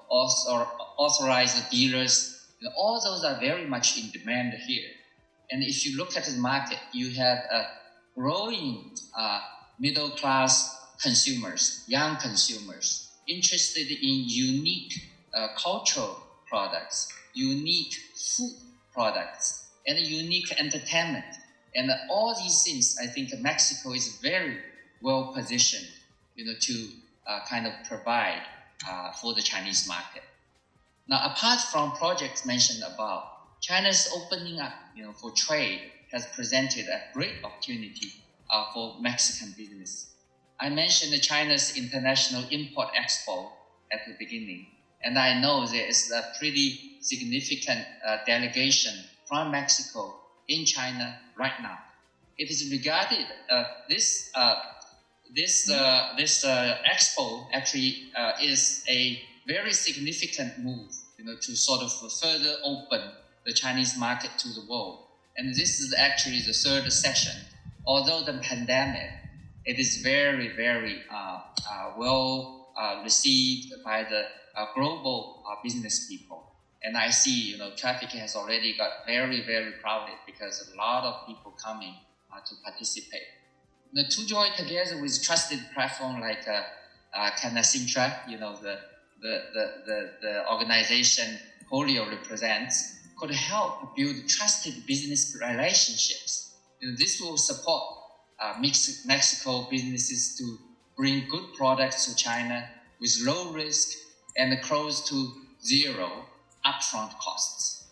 authorized dealers, all those are very much in demand here. And if you look at the market, you have a growing middle-class consumers, young consumers, interested in unique cultural products, unique food products, and unique entertainment. And all these things, I think Mexico is very well positioned, to kind of provide for the Chinese market. Now, apart from projects mentioned above, China's opening up, for trade has presented a great opportunity for Mexican business. I mentioned China's International Import-Expo at the beginning, and I know there is a pretty significant delegation from Mexico in China right now. It is regarded this expo actually is a very significant move, to sort of further open the Chinese market to the world. And this is actually the third session. Although the pandemic, it is very, very well received by the global business people. And I see, traffic has already got very, very crowded because a lot of people coming to participate. The Tojoy, together with trusted platform like Canacintra, the organization Polio represents, could help build trusted business relationships. This will support Mexico businesses to bring good products to China with low risk and close to zero upfront costs.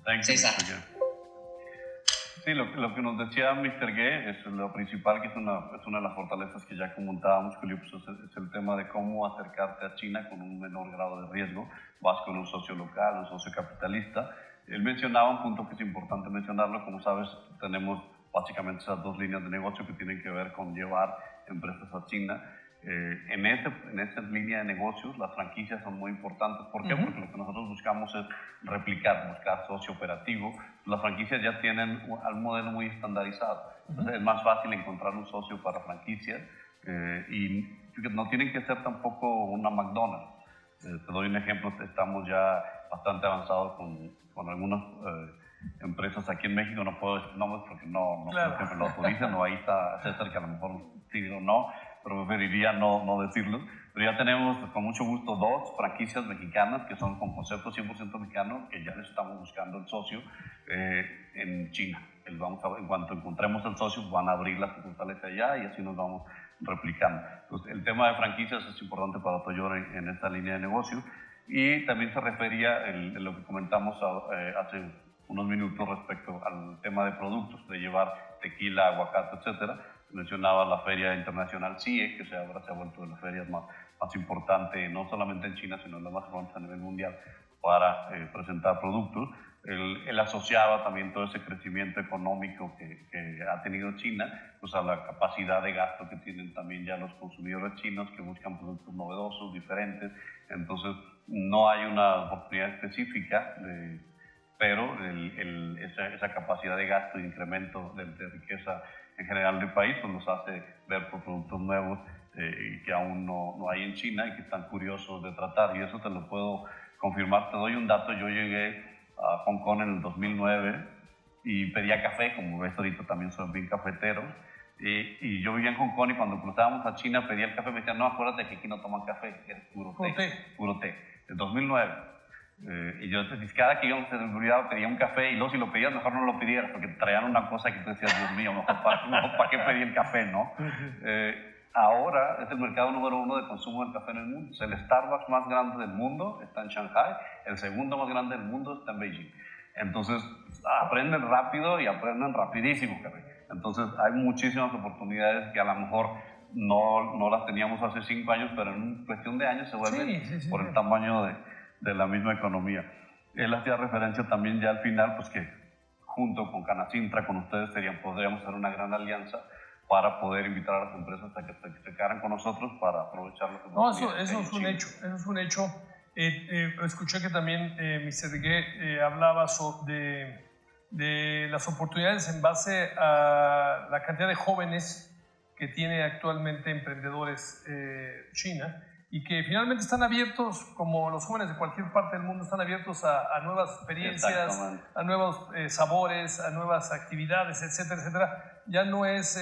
Thank you, Mr. Ge. Sí, lo que nos decía Mr. Ge es lo principal, que es una de las fortalezas que ya comentábamos, Julio, pues es el tema de cómo acercarte a China con un menor grado de riesgo. Vas con un socio local, un socio capitalista. Él mencionaba un punto que es importante mencionarlo. Como sabes, tenemos básicamente esas dos líneas de negocio que tienen que ver con llevar empresas a China. En esa línea de negocios, las franquicias son muy importantes. ¿Por qué? Porque lo que nosotros buscamos es buscar socio operativo. Las franquicias ya tienen un modelo muy estandarizado. Entonces es más fácil encontrar un socio para franquicias y no tienen que ser tampoco una McDonald's. Te doy un ejemplo, estamos ya bastante avanzados con algunas empresas aquí en México. No puedo decir nombres porque no claro. Siempre lo autorizan, o ahí está César, que a lo mejor sí o no, pero preferiría no decirlo. Pero ya tenemos con mucho gusto 2 franquicias mexicanas que son con concepto 100% mexicano, que ya les estamos buscando el socio en China. En cuanto encontremos el socio, van a abrir las sucursales allá y así nos vamos replicando. Entonces, el tema de franquicias es importante para Tojoy en esta línea de negocio. Y también se refería a lo que comentamos hace unos minutos respecto al tema de productos, de llevar tequila, aguacate, etcétera. Mencionaba la Feria Internacional CIE, que ahora se ha vuelto de las ferias más importantes, no solamente en China, sino las más importantes a nivel mundial, para presentar productos. Él asociaba también todo ese crecimiento económico que ha tenido China, pues a la capacidad de gasto que tienen también ya los consumidores chinos, que buscan productos novedosos, diferentes. Entonces, no hay una oportunidad específica, pero esa capacidad de gasto y incremento de riqueza en general del país, pues nos hace ver por productos nuevos que aún no hay en China y que están curiosos de tratar. Y eso te lo puedo confirmar. Te doy un dato. Yo llegué a Hong Kong en el 2009 y pedía café. Como ves, ahorita también soy bien cafetero. Y yo vivía en Hong Kong, y cuando cruzábamos a China pedía el café. Me decían, no, acuérdate que aquí no toman café, es puro té. En 2009. Y yo, cada que íbamos a la pedía un café, y luego si lo pedías mejor no lo pidieras, porque traían una cosa que tú decías, Dios mío, mejor ¿para qué pedí el café, no? Ahora es el mercado número 1 de consumo del café en el mundo. El Starbucks más grande del mundo está en Shanghai, el segundo más grande del mundo está en Beijing. Entonces aprenden rápido y aprenden rapidísimo, caray. Entonces hay muchísimas oportunidades que a lo mejor no las teníamos hace 5 años, pero en cuestión de años se vuelven por el tamaño de la misma economía. Él hacía referencia también ya al final, pues que junto con Canacintra, con ustedes, podríamos hacer una gran alianza para poder invitar a las empresas a que se quedaran con nosotros para aprovechar las oportunidades. No, eso es un hecho. Escuché que también Mr. Ge hablaba de las oportunidades en base a la cantidad de jóvenes que tiene actualmente emprendedores China, y que finalmente están abiertos, como los jóvenes de cualquier parte del mundo, están abiertos a nuevas experiencias, a nuevos sabores, a nuevas actividades, etcétera, etcétera. Ya no es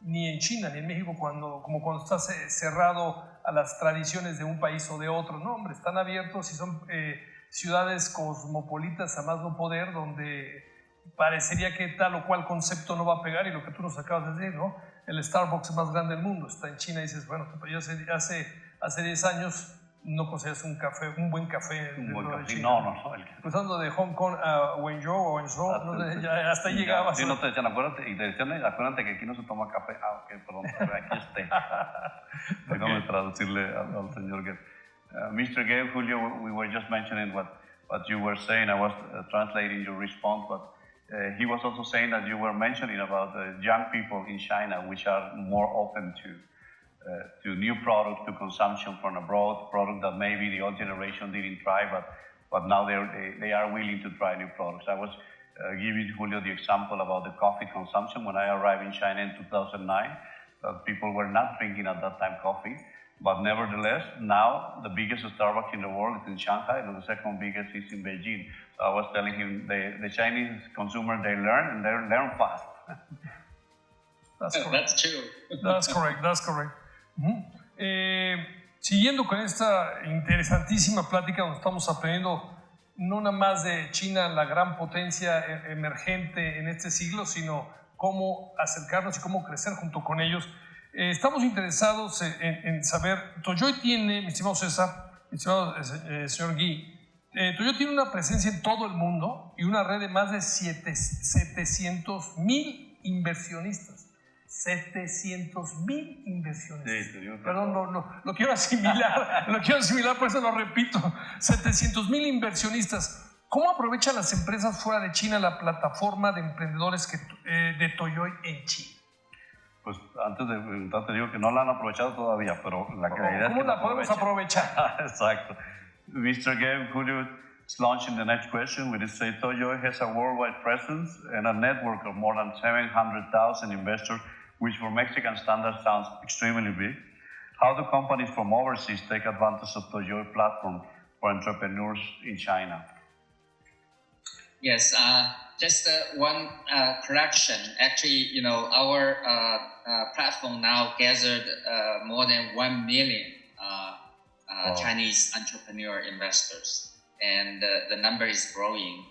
ni en China ni en México como cuando estás cerrado a las tradiciones de un país o de otro. No, hombre, están abiertos y son ciudades cosmopolitas a más no poder, donde parecería que tal o cual concepto no va a pegar, y lo que tú nos acabas de decir, ¿no? El Starbucks más grande del mundo está en China, y dices, bueno, yo hace 10 años no conseguías un buen café dentro de China. No. Cruzando de Hong Kong a Wenzhou o Wenzhou, hasta ahí llegabas. Sí, no te decían, acuérdate que aquí no se toma café. Ok, perdón, aquí esté. Déjame traducirle al señor Ge. Mr. Ge, Julio, we were just mentioning what what you were saying. I was translating your response, but he was also saying that you were mentioning about young people in China, which are more open to new products, to consumption from abroad, products that maybe the old generation didn't try, but now they are willing to try new products. I was giving Julio the example about the coffee consumption. When I arrived in China in 2009, people were not drinking at that time coffee, but nevertheless, now the biggest Starbucks in the world is in Shanghai, and the second biggest is in Beijing. So I was telling him, the Chinese consumer, they learn, and they learn fast. That's correct. That's true. That's correct. Siguiendo con esta interesantísima plática donde estamos aprendiendo no nada más de China, la gran potencia emergente en este siglo, sino cómo acercarnos y cómo crecer junto con ellos. Estamos interesados en saber, Tojoy tiene, mi estimado César, mi estimado señor Guy, Tojoy tiene una presencia en todo el mundo y una red de más de 700,000 inversionistas. 700,000 inversionistas. Sí, Perdón, lo quiero asimilar, por eso lo repito. 700,000 inversionistas. ¿Cómo aprovechan las empresas fuera de China la plataforma de emprendedores de Tojoy en China? Pues antes de preguntar te digo que no la han aprovechado todavía, pero la idea es que la podemos aprovechar? Exacto. Mr. Gabe, Julio is launching the next question, which is say Tojoy has a worldwide presence and a network of more than 700,000 investors, which for Mexican standards sounds extremely big. How do companies from overseas take advantage of Tojoy platform for entrepreneurs in China? Yes, just one correction. Actually, our platform now gathered more than 1 million Chinese entrepreneur investors, and the number is growing.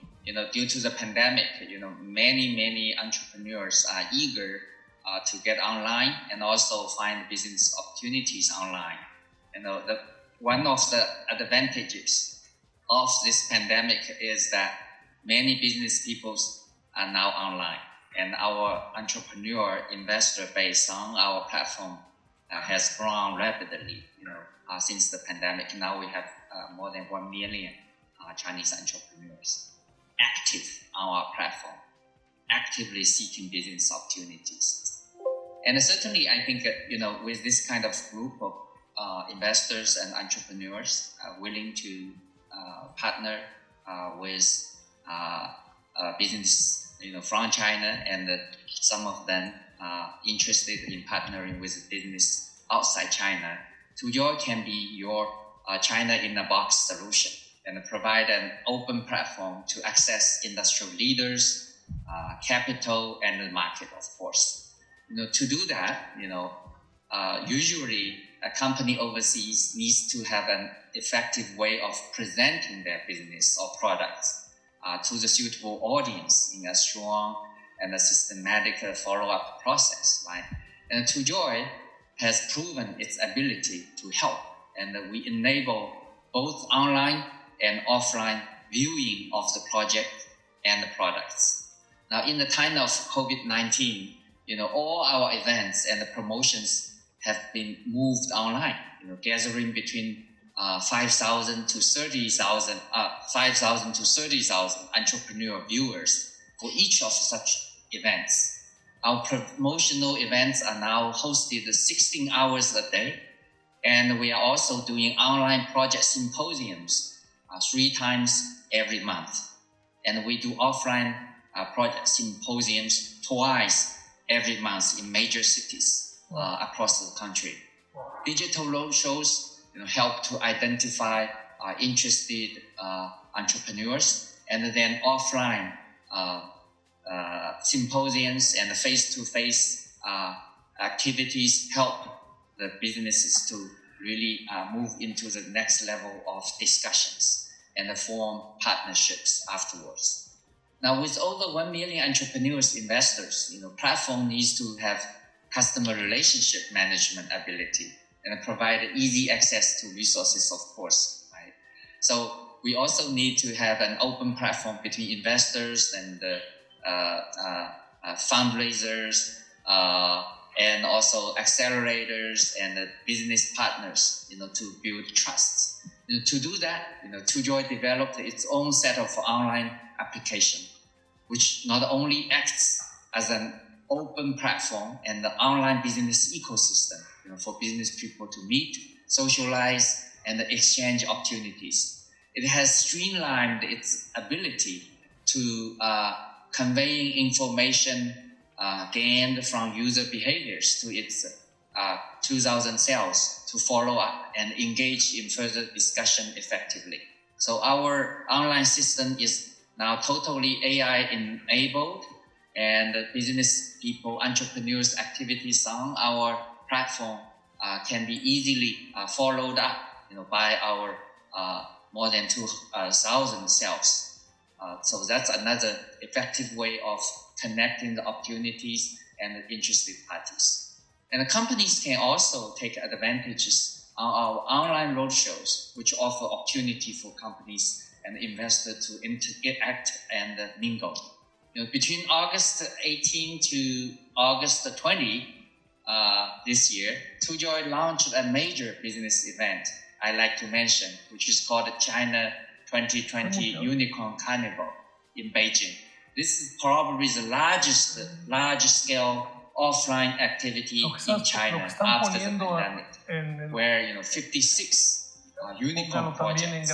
Due to the pandemic, many entrepreneurs are eager to get online and also find business opportunities online. One of the advantages of this pandemic is that many business people are now online, and our entrepreneur investor base on our platform has grown rapidly. Since the pandemic, now we have more than 1 million Chinese entrepreneurs active on our platform, actively seeking business opportunities. And certainly, I think with this kind of group of investors and entrepreneurs willing to partner with business, from China, and some of them interested in partnering with business outside China, Tojoy can be your China in a box solution and provide an open platform to access industrial leaders, capital, and the market, of course. To do that, usually a company overseas needs to have an effective way of presenting their business or products to the suitable audience in a strong and a systematic follow-up process, right? And Tojoy has proven its ability to help, and we enable both online and offline viewing of the project and the products. Now, in the time of COVID-19, all our events and the promotions have been moved online, gathering between 5,000 to 30,000 entrepreneur viewers for each of such events. Our promotional events are now hosted 16 hours a day, and we are also doing online project symposiums 3 times every month. And we do offline project symposiums twice every month in major cities across the country. Digital roadshows help to identify interested entrepreneurs, and then offline symposiums and face-to-face activities help the businesses to really move into the next level of discussions and form partnerships afterwards. Now, with over 1 million entrepreneurs, investors, platform needs to have customer relationship management ability and provide easy access to resources, of course, right? So we also need to have an open platform between investors and fundraisers, and also accelerators and business partners, to build trust. To do that, Tojoy developed its own set of online application, which not only acts as an open platform and the online business ecosystem, for business people to meet, socialize, and exchange opportunities. It has streamlined its ability to conveying information gained from user behaviors to its 2,000 sales to follow up and engage in further discussion effectively. So our online system is now totally AI enabled, and business people, entrepreneurs' activities on our platform can be easily followed up by our more than 2,000 sales. So that's another effective way of connecting the opportunities and the interested parties. And the companies can also take advantages on our online roadshows, which offer opportunity for companies and investors to interact and mingle. Between August 18 to August 20 this year, Tojoy launched a major business event I like to mention, which is called China 2020 Unicorn Carnival in Beijing. This is probably the large-scale offline activity in China after the pandemic, where 56 unicorn projects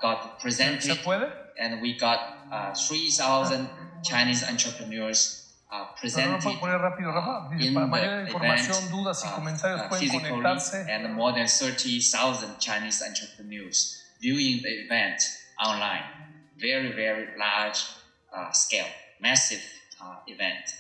got presented, and we got 3,000 Chinese entrepreneurs presented in the event physically, and more than 30,000 Chinese entrepreneurs viewing the event online. Very, very large scale, massive event.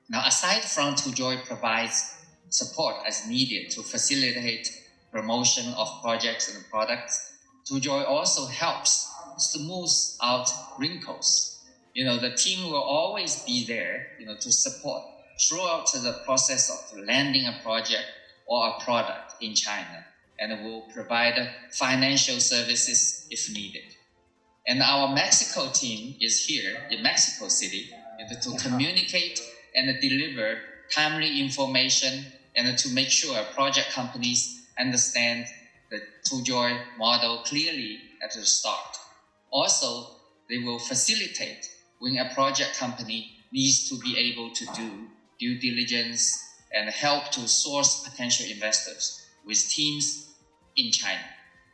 Now, aside from Tojoy provides support as needed to facilitate promotion of projects and products, Tojoy also helps smooth out wrinkles. The team will always be there, to support throughout the process of landing a project or a product in China, and will provide financial services if needed. And our Mexico team is here in Mexico City to communicate and deliver timely information and to make sure project companies understand the Tojoy model clearly at the start. Also, they will facilitate when a project company needs to be able to do due diligence and help to source potential investors with teams in China.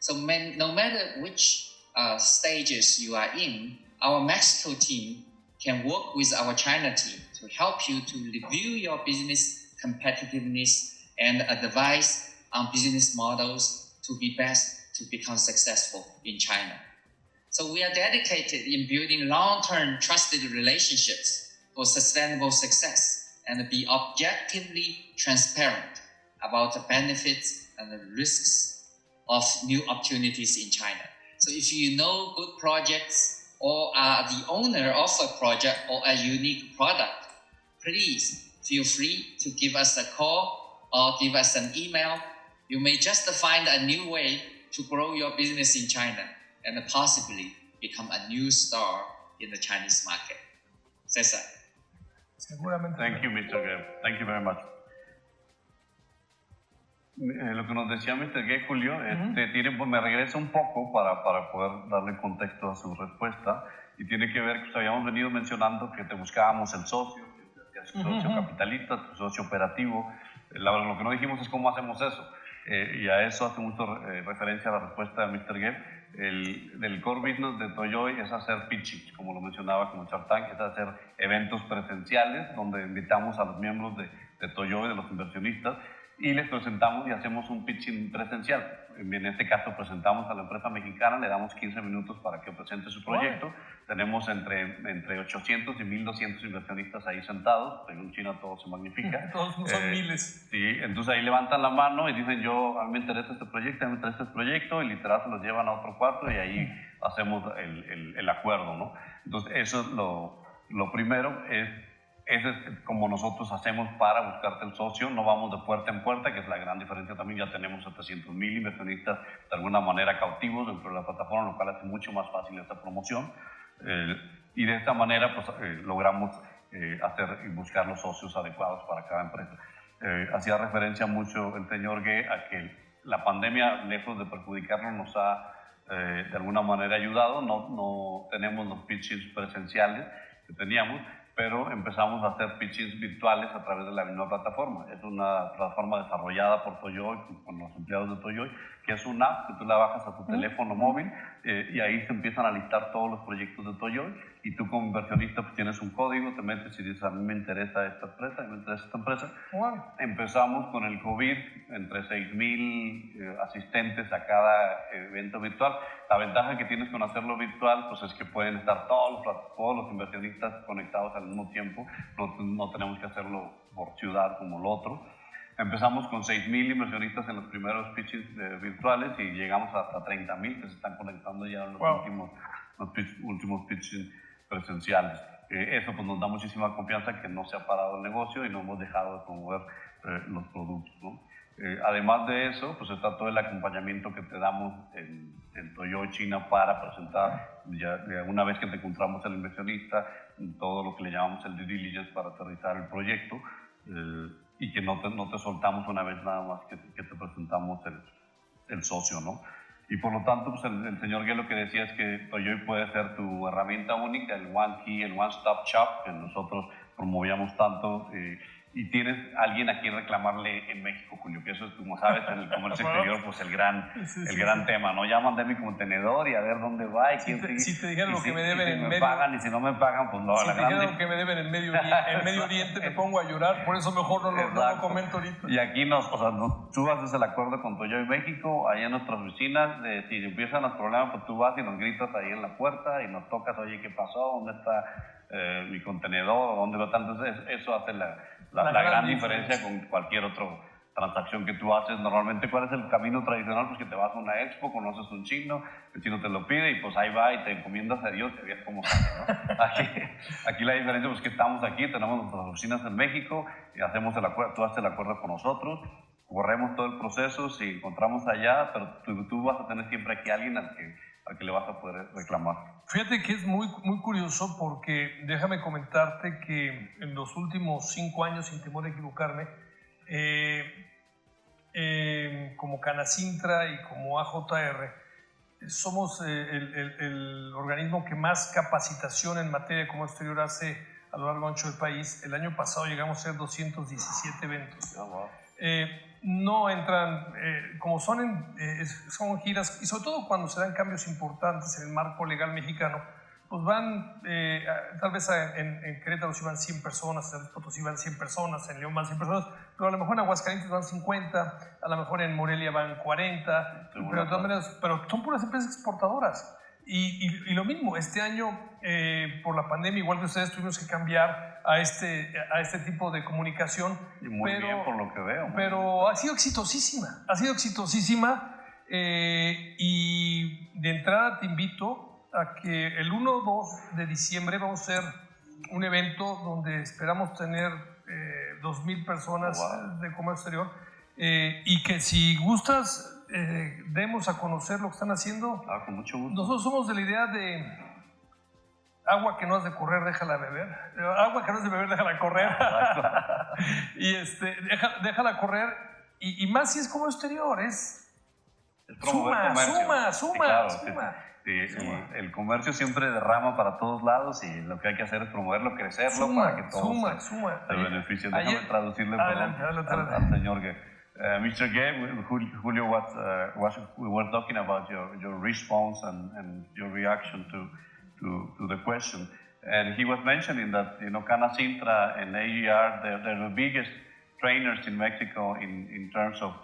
So no matter which stages you are in, our Mexico team can work with our China team to help you to review your business competitiveness and advise on business models to be best to become successful in China. So we are dedicated in building long-term trusted relationships for sustainable success and be objectively transparent about the benefits and the risks of new opportunities in China. So if you know good projects or are the owner of a project or a unique product, please feel free to give us a call or give us an email. You may just find a new way to grow your business in China and possibly become a new star in the Chinese market. César. Thank you, Mr. Gay. Thank you very much. Lo que nos decía Mr. Gay, Julio, me regresa un poco para poder darle contexto a su respuesta, y tiene que ver que habíamos venido mencionando que te buscábamos el socio, tu socio capitalista, tu socio operativo. Lo que no dijimos es cómo hacemos eso, y a eso hace mucho referencia a la respuesta de Mr. Gay. Del core business de Tojoy es hacer pitching, como lo mencionaba como Shark Tank, es hacer eventos presenciales donde invitamos a los miembros de Tojoy, de los inversionistas, y les presentamos y hacemos un pitching presencial. En este caso presentamos a la empresa mexicana, le damos 15 minutos para que presente su proyecto. Tenemos entre 800 y 1,200 inversionistas ahí sentados. En un China todo se magnifica. Todos son miles. Sí, entonces ahí levantan la mano y dicen, a mí me interesa este proyecto, y literal se los llevan a otro cuarto y ahí hacemos el acuerdo, ¿no? Entonces eso es lo primero. Ese es como nosotros hacemos para buscarte el socio. No vamos de puerta en puerta, que es la gran diferencia también. Ya tenemos 700,000 inversionistas de alguna manera cautivos dentro de la plataforma, lo cual hace mucho más fácil esta promoción. Y de esta manera pues, logramos hacer y buscar los socios adecuados para cada empresa. Hacía referencia mucho el señor Gay a que la pandemia, lejos de perjudicarnos, nos ha de alguna manera ayudado. No tenemos los pitchings presenciales que teníamos, pero empezamos a hacer pitchings virtuales a través de la misma plataforma. Es una plataforma desarrollada por Tojoy, con los empleados de Tojoy, que es una app que tú la bajas a tu teléfono móvil y ahí se empiezan a listar todos los proyectos de Tojoy, y tú como inversionista pues tienes un código, te metes y dices, a mí me interesa esta empresa, me interesa esta empresa. Wow. Empezamos con el COVID, entre 6,000 asistentes a cada evento virtual. La ventaja que tienes con hacerlo virtual pues es que pueden estar todos los inversionistas conectados al mismo tiempo, no tenemos que hacerlo por ciudad como lo otro. Empezamos con 6,000 inversionistas en los primeros pitches virtuales y llegamos hasta 30,000 que se están conectando ya en los últimos pitches presenciales. Eso pues nos da muchísima confianza que no se ha parado el negocio y no hemos dejado de promover los productos, ¿no? Además de eso, pues está todo el acompañamiento que te damos en Tojoy China para presentar, ya una vez que te encontramos el inversionista, todo lo que le llamamos el due diligence para aterrizar el proyecto, y que no te soltamos una vez nada más que te presentamos el socio, ¿no? Y por lo tanto, pues el señor Gué lo que decía es que Tojoy puede ser tu herramienta única, el One Key, el One Stop Shop, que nosotros promovíamos tanto, y tienes alguien a quien reclamarle en México, Julio, que eso es, como sabes, en el comercio exterior, pues el gran tema, ¿no? Ya mandé mi contenedor y a ver dónde va y quién si te dijeron lo que me deben en me medio... pagan, y si no me pagan, pues no. Si te dijeron lo que me deben en Medio Oriente, me pongo a llorar, por eso mejor no lo comento ahorita. Y aquí tú haces el acuerdo con Tojoy México, ahí en nuestras oficinas, si empiezan los problemas, pues tú vas y nos gritas ahí en la puerta y nos tocas, oye, ¿qué pasó? ¿Dónde está mi contenedor? ¿Dónde va? Entonces eso hace la gran diferencia con cualquier otra transacción que tú haces. Normalmente, ¿cuál es el camino tradicional? Pues que te vas a una expo, conoces un chino, el chino te lo pide y pues ahí va y te encomiendas a Dios, te ves cómo sale, ¿no? Aquí la diferencia es que estamos aquí, tenemos nuestras oficinas en México y hacemos el acuerdo, tú haces el acuerdo con nosotros, corremos todo el proceso, si encontramos allá, pero tú vas a tener siempre aquí a alguien al que le vas a poder reclamar. Fíjate que es muy, muy curioso porque déjame comentarte que en los últimos 5 años, sin temor a equivocarme, como Canacintra y como AJR, somos el organismo que más capacitación en materia de comercio exterior hace a lo largo y ancho del país. El año pasado llegamos a hacer 217 eventos. Oh, wow. No entran, como son giras, y sobre todo cuando se dan cambios importantes en el marco legal mexicano, pues van, tal vez en Querétaro sí van 100 personas, en Potosí van 100 personas, en León van 100 personas, pero a lo mejor en Aguascalientes van 50, a lo mejor en Morelia van 40, pero de todas maneras, pero son puras empresas exportadoras. Y lo mismo, este año, por la pandemia, igual que ustedes, tuvimos que cambiar a este tipo de comunicación. Y muy bien, por lo que veo. Pero ha sido exitosísima, y de entrada te invito a que el 1 o 2 de diciembre vamos a hacer un evento donde esperamos tener 2,000 personas de comercio exterior, y que si gustas demos a conocer lo que están haciendo. Con mucho gusto. Nosotros somos de la idea de agua que no has de correr, déjala beber. Agua que no has de beber, déjala correr. Y déjala correr. Y más si es como exterior, suma. Claro, el comercio siempre derrama para todos lados y lo que hay que hacer es promoverlo, crecerlo para que todos se beneficien. Déjame traducirle al señor Gué. Mr. Gué, Julio, we were talking about your response and your reaction to the question, and he was mentioning that Canacintra and AER, they're the biggest trainers in Mexico in terms of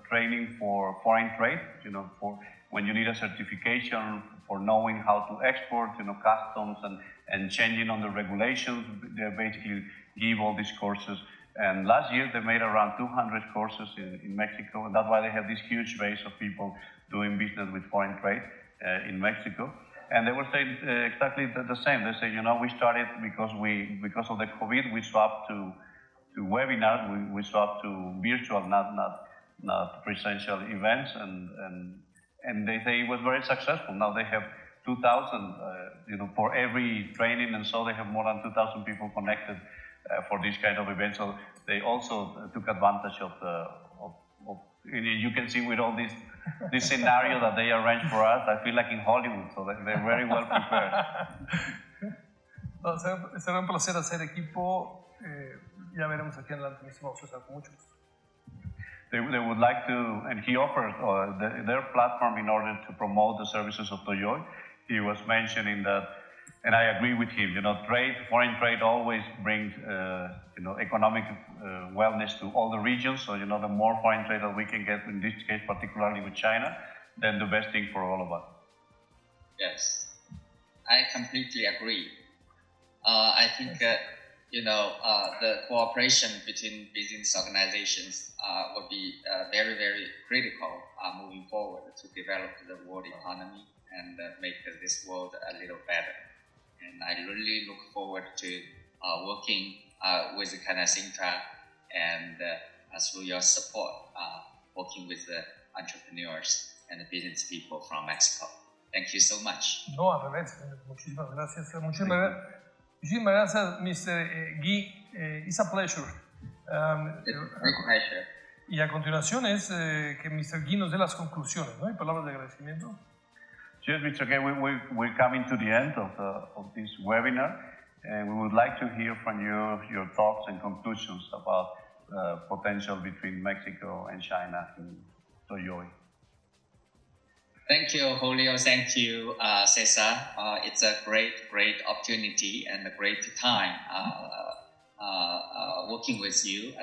training for foreign trade. For when you need a certification for knowing how to export, customs and changing on the regulations, they basically give all these courses. And last year they made around 200 courses in Mexico, and that's why they have this huge base of people doing business with foreign trade in Mexico. And they were saying exactly the same. They say, we started because of the COVID, we swapped to webinars, we swapped to virtual, not presential events, and they say it was very successful. Now they have 2,000, for every training, and so they have more than 2,000 people connected for this kind of event. So they also took advantage of you can see with all this scenario that they arrange for us, I feel like in Hollywood, so they're very well prepared. Será un placer hacer equipo. Ya veremos aquí en adelante, mi estimado César, con mucho gusto. They would like to, and he offers their platform in order to promote the services of Tojoy. He was mentioning that, and I agree with him, foreign trade always brings, economic wellness to all the regions. So, the more foreign trade that we can get, in this case, particularly with China, then the best thing for all of us. Yes, I completely agree. I think the cooperation between business organizations will be very, very critical moving forward to develop the world economy and make this world a little better. And I really look forward to working with Canacintra and through your support, working with the entrepreneurs and the business people from Mexico. Thank you so much. No, al revés. Muchísimas gracias. Muchísimas gracias, Mr. Guy. It's a pleasure. It's a great pleasure. Y a continuación es que Mr. Guy nos dé las conclusiones, ¿no? Y palabras de agradecimiento. Yes, Mr. Guy, we're coming to the end of this webinar, and we would like to hear from you your thoughts and conclusions about potential between Mexico and China in Tojoy. Thank you, Julio. Thank you, Cesar. It's a great opportunity and a great time working with you,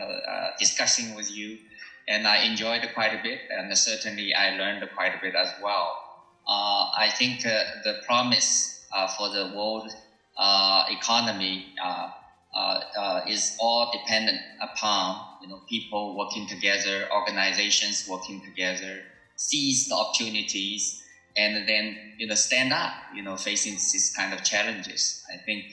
discussing with you. And I enjoyed quite a bit, and certainly I learned quite a bit as well. I think the promise for the world economy is all dependent upon people working together, organizations working together, seize the opportunities, and then stand up facing these kind of challenges. I think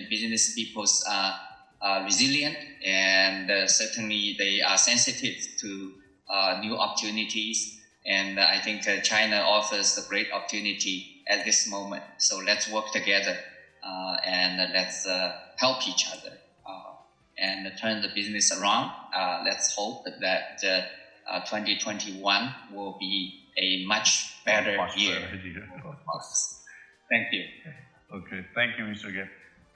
business people are resilient, and certainly they are sensitive to new opportunities. And I think China offers a great opportunity at this moment. So let's work together and let's help each other and turn the business around. Let's hope that 2021 will be a much better year. Thank you. Okay, thank you, Mr. Gay.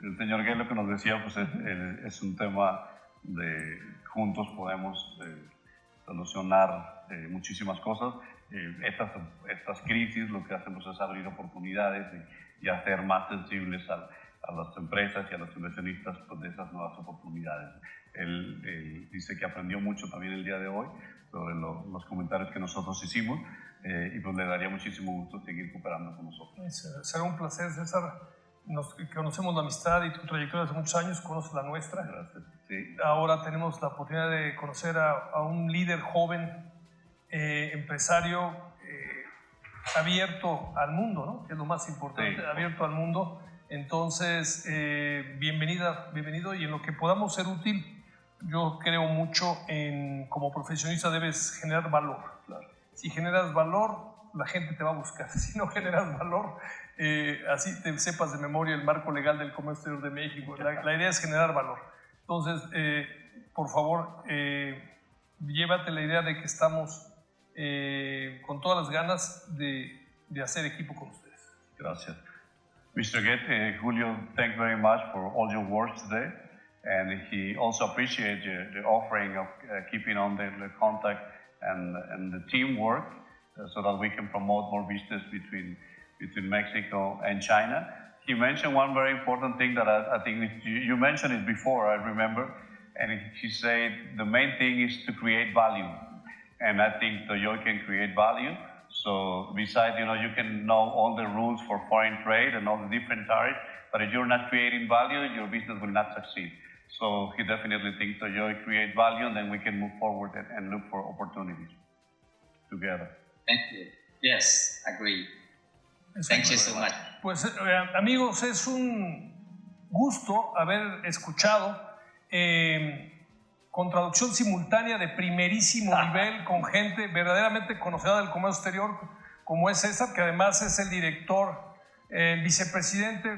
El señor Gay lo que nos decía pues es un tema de juntos podemos solucionar muchísimas cosas. Estas crisis lo que hacen pues, es abrir oportunidades y hacer más sensibles a las empresas y a los inversionistas pues, de esas nuevas oportunidades. Él dice que aprendió mucho también el día de hoy sobre los comentarios que nosotros hicimos y pues le daría muchísimo gusto seguir cooperando con nosotros. Será un placer, César. Nos conocemos la amistad y tu trayectoria hace muchos años, conoces la nuestra. Gracias. Sí. Ahora tenemos la oportunidad de conocer a un líder joven, empresario abierto al mundo, ¿no? Que es lo más importante, sí. Abierto al mundo. Entonces, bienvenido, y en lo que podamos ser útil, yo creo mucho en, como profesionista debes generar valor. Claro. Si generas valor, la gente te va a buscar. Si no generas valor, así te sepas de memoria el marco legal del comercio exterior de México. La idea es generar valor. Entonces, por favor, llévate la idea de que estamos con todas las ganas de hacer equipo con ustedes. Gracias. Mr. Goethe, Julio, thank you very much for all your words today. And he also appreciates the offering of keeping on the contact and the teamwork so that we can promote more business between Mexico and China. He mentioned one very important thing that I think you mentioned it before, I remember, and he said the main thing is to create value. And I think Tojoy can create value. So besides, you can know all the rules for foreign trade and all the different tariffs, but if you're not creating value, your business will not succeed. So he definitely thinks Tojoy create value, and then we can move forward and look for opportunities together. Thank you. Yes, agree. Thank you so much. Pues amigos, es un gusto haber escuchado con traducción simultánea de primerísimo nivel, con gente verdaderamente conocedora del comercio exterior, como es César, que además es el director, el vicepresidente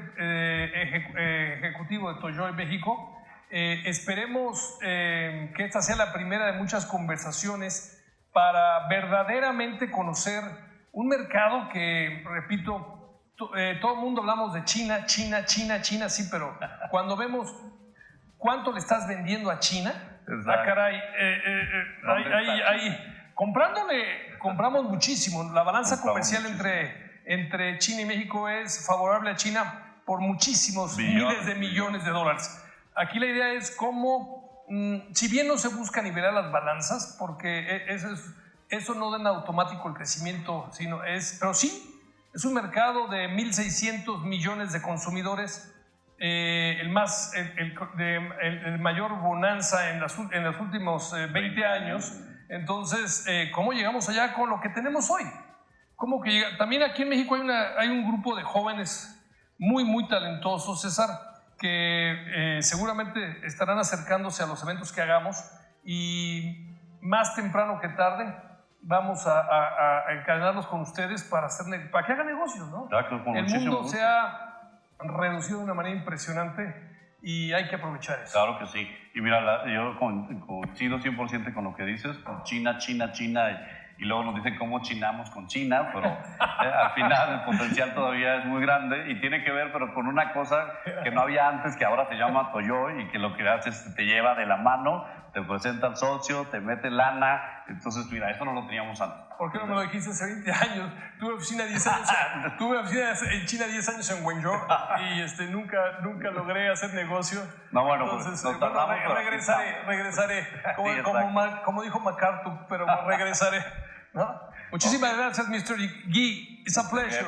ejecutivo de Tojoy México. Esperemos que esta sea la primera de muchas conversaciones para verdaderamente conocer un mercado que, repito, todo el mundo hablamos de China, sí, pero cuando vemos cuánto le estás vendiendo a China, caray, compramos muchísimo. La balanza comercial entre China y México es favorable a China por muchísimos miles de millones de dólares. Aquí la idea es cómo, si bien no se busca nivelar las balanzas, porque eso no da en automático el crecimiento, pero sí, es un mercado de 1.600 millones de consumidores, el mayor bonanza en los últimos 20 años. Entonces, ¿cómo llegamos allá con lo que tenemos hoy? ¿Cómo que llega? También aquí en México hay un grupo de jóvenes muy, muy talentosos, César, que seguramente estarán acercándose a los eventos que hagamos, y más temprano que tarde vamos a encadenarlos con ustedes para que hagan negocios, ¿no? Claro, el mundo se ha reducido de una manera impresionante y hay que aprovechar eso. Claro que sí. Y mira, yo coincido 100% con lo que dices, con China, y luego nos dicen cómo chinamos con China, pero al final el potencial todavía es muy grande y tiene que ver pero con una cosa que no había antes, que ahora se llama Tojoy, y que lo que hace es te lleva de la mano, te presenta al socio, te mete lana. Entonces, mira, eso no lo teníamos antes. ¿Por qué no me lo dijiste hace 20 años? Tuve oficina 10 años, en China 10 años en Guangzhou y nunca logré hacer negocio. No, bueno, entonces, pues nos tardamos. Regresaré, como dijo MacArthur, pero regresaré. ¿No? Muchísimas gracias, Mr. Guy. It's a pleasure.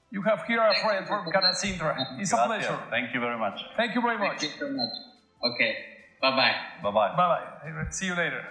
You have here a friend from Canacintra. It's a pleasure. Thank you very much. Thank you very much. Thank you so much. Okay. Bye-bye. Bye-bye. Bye-bye. See you later.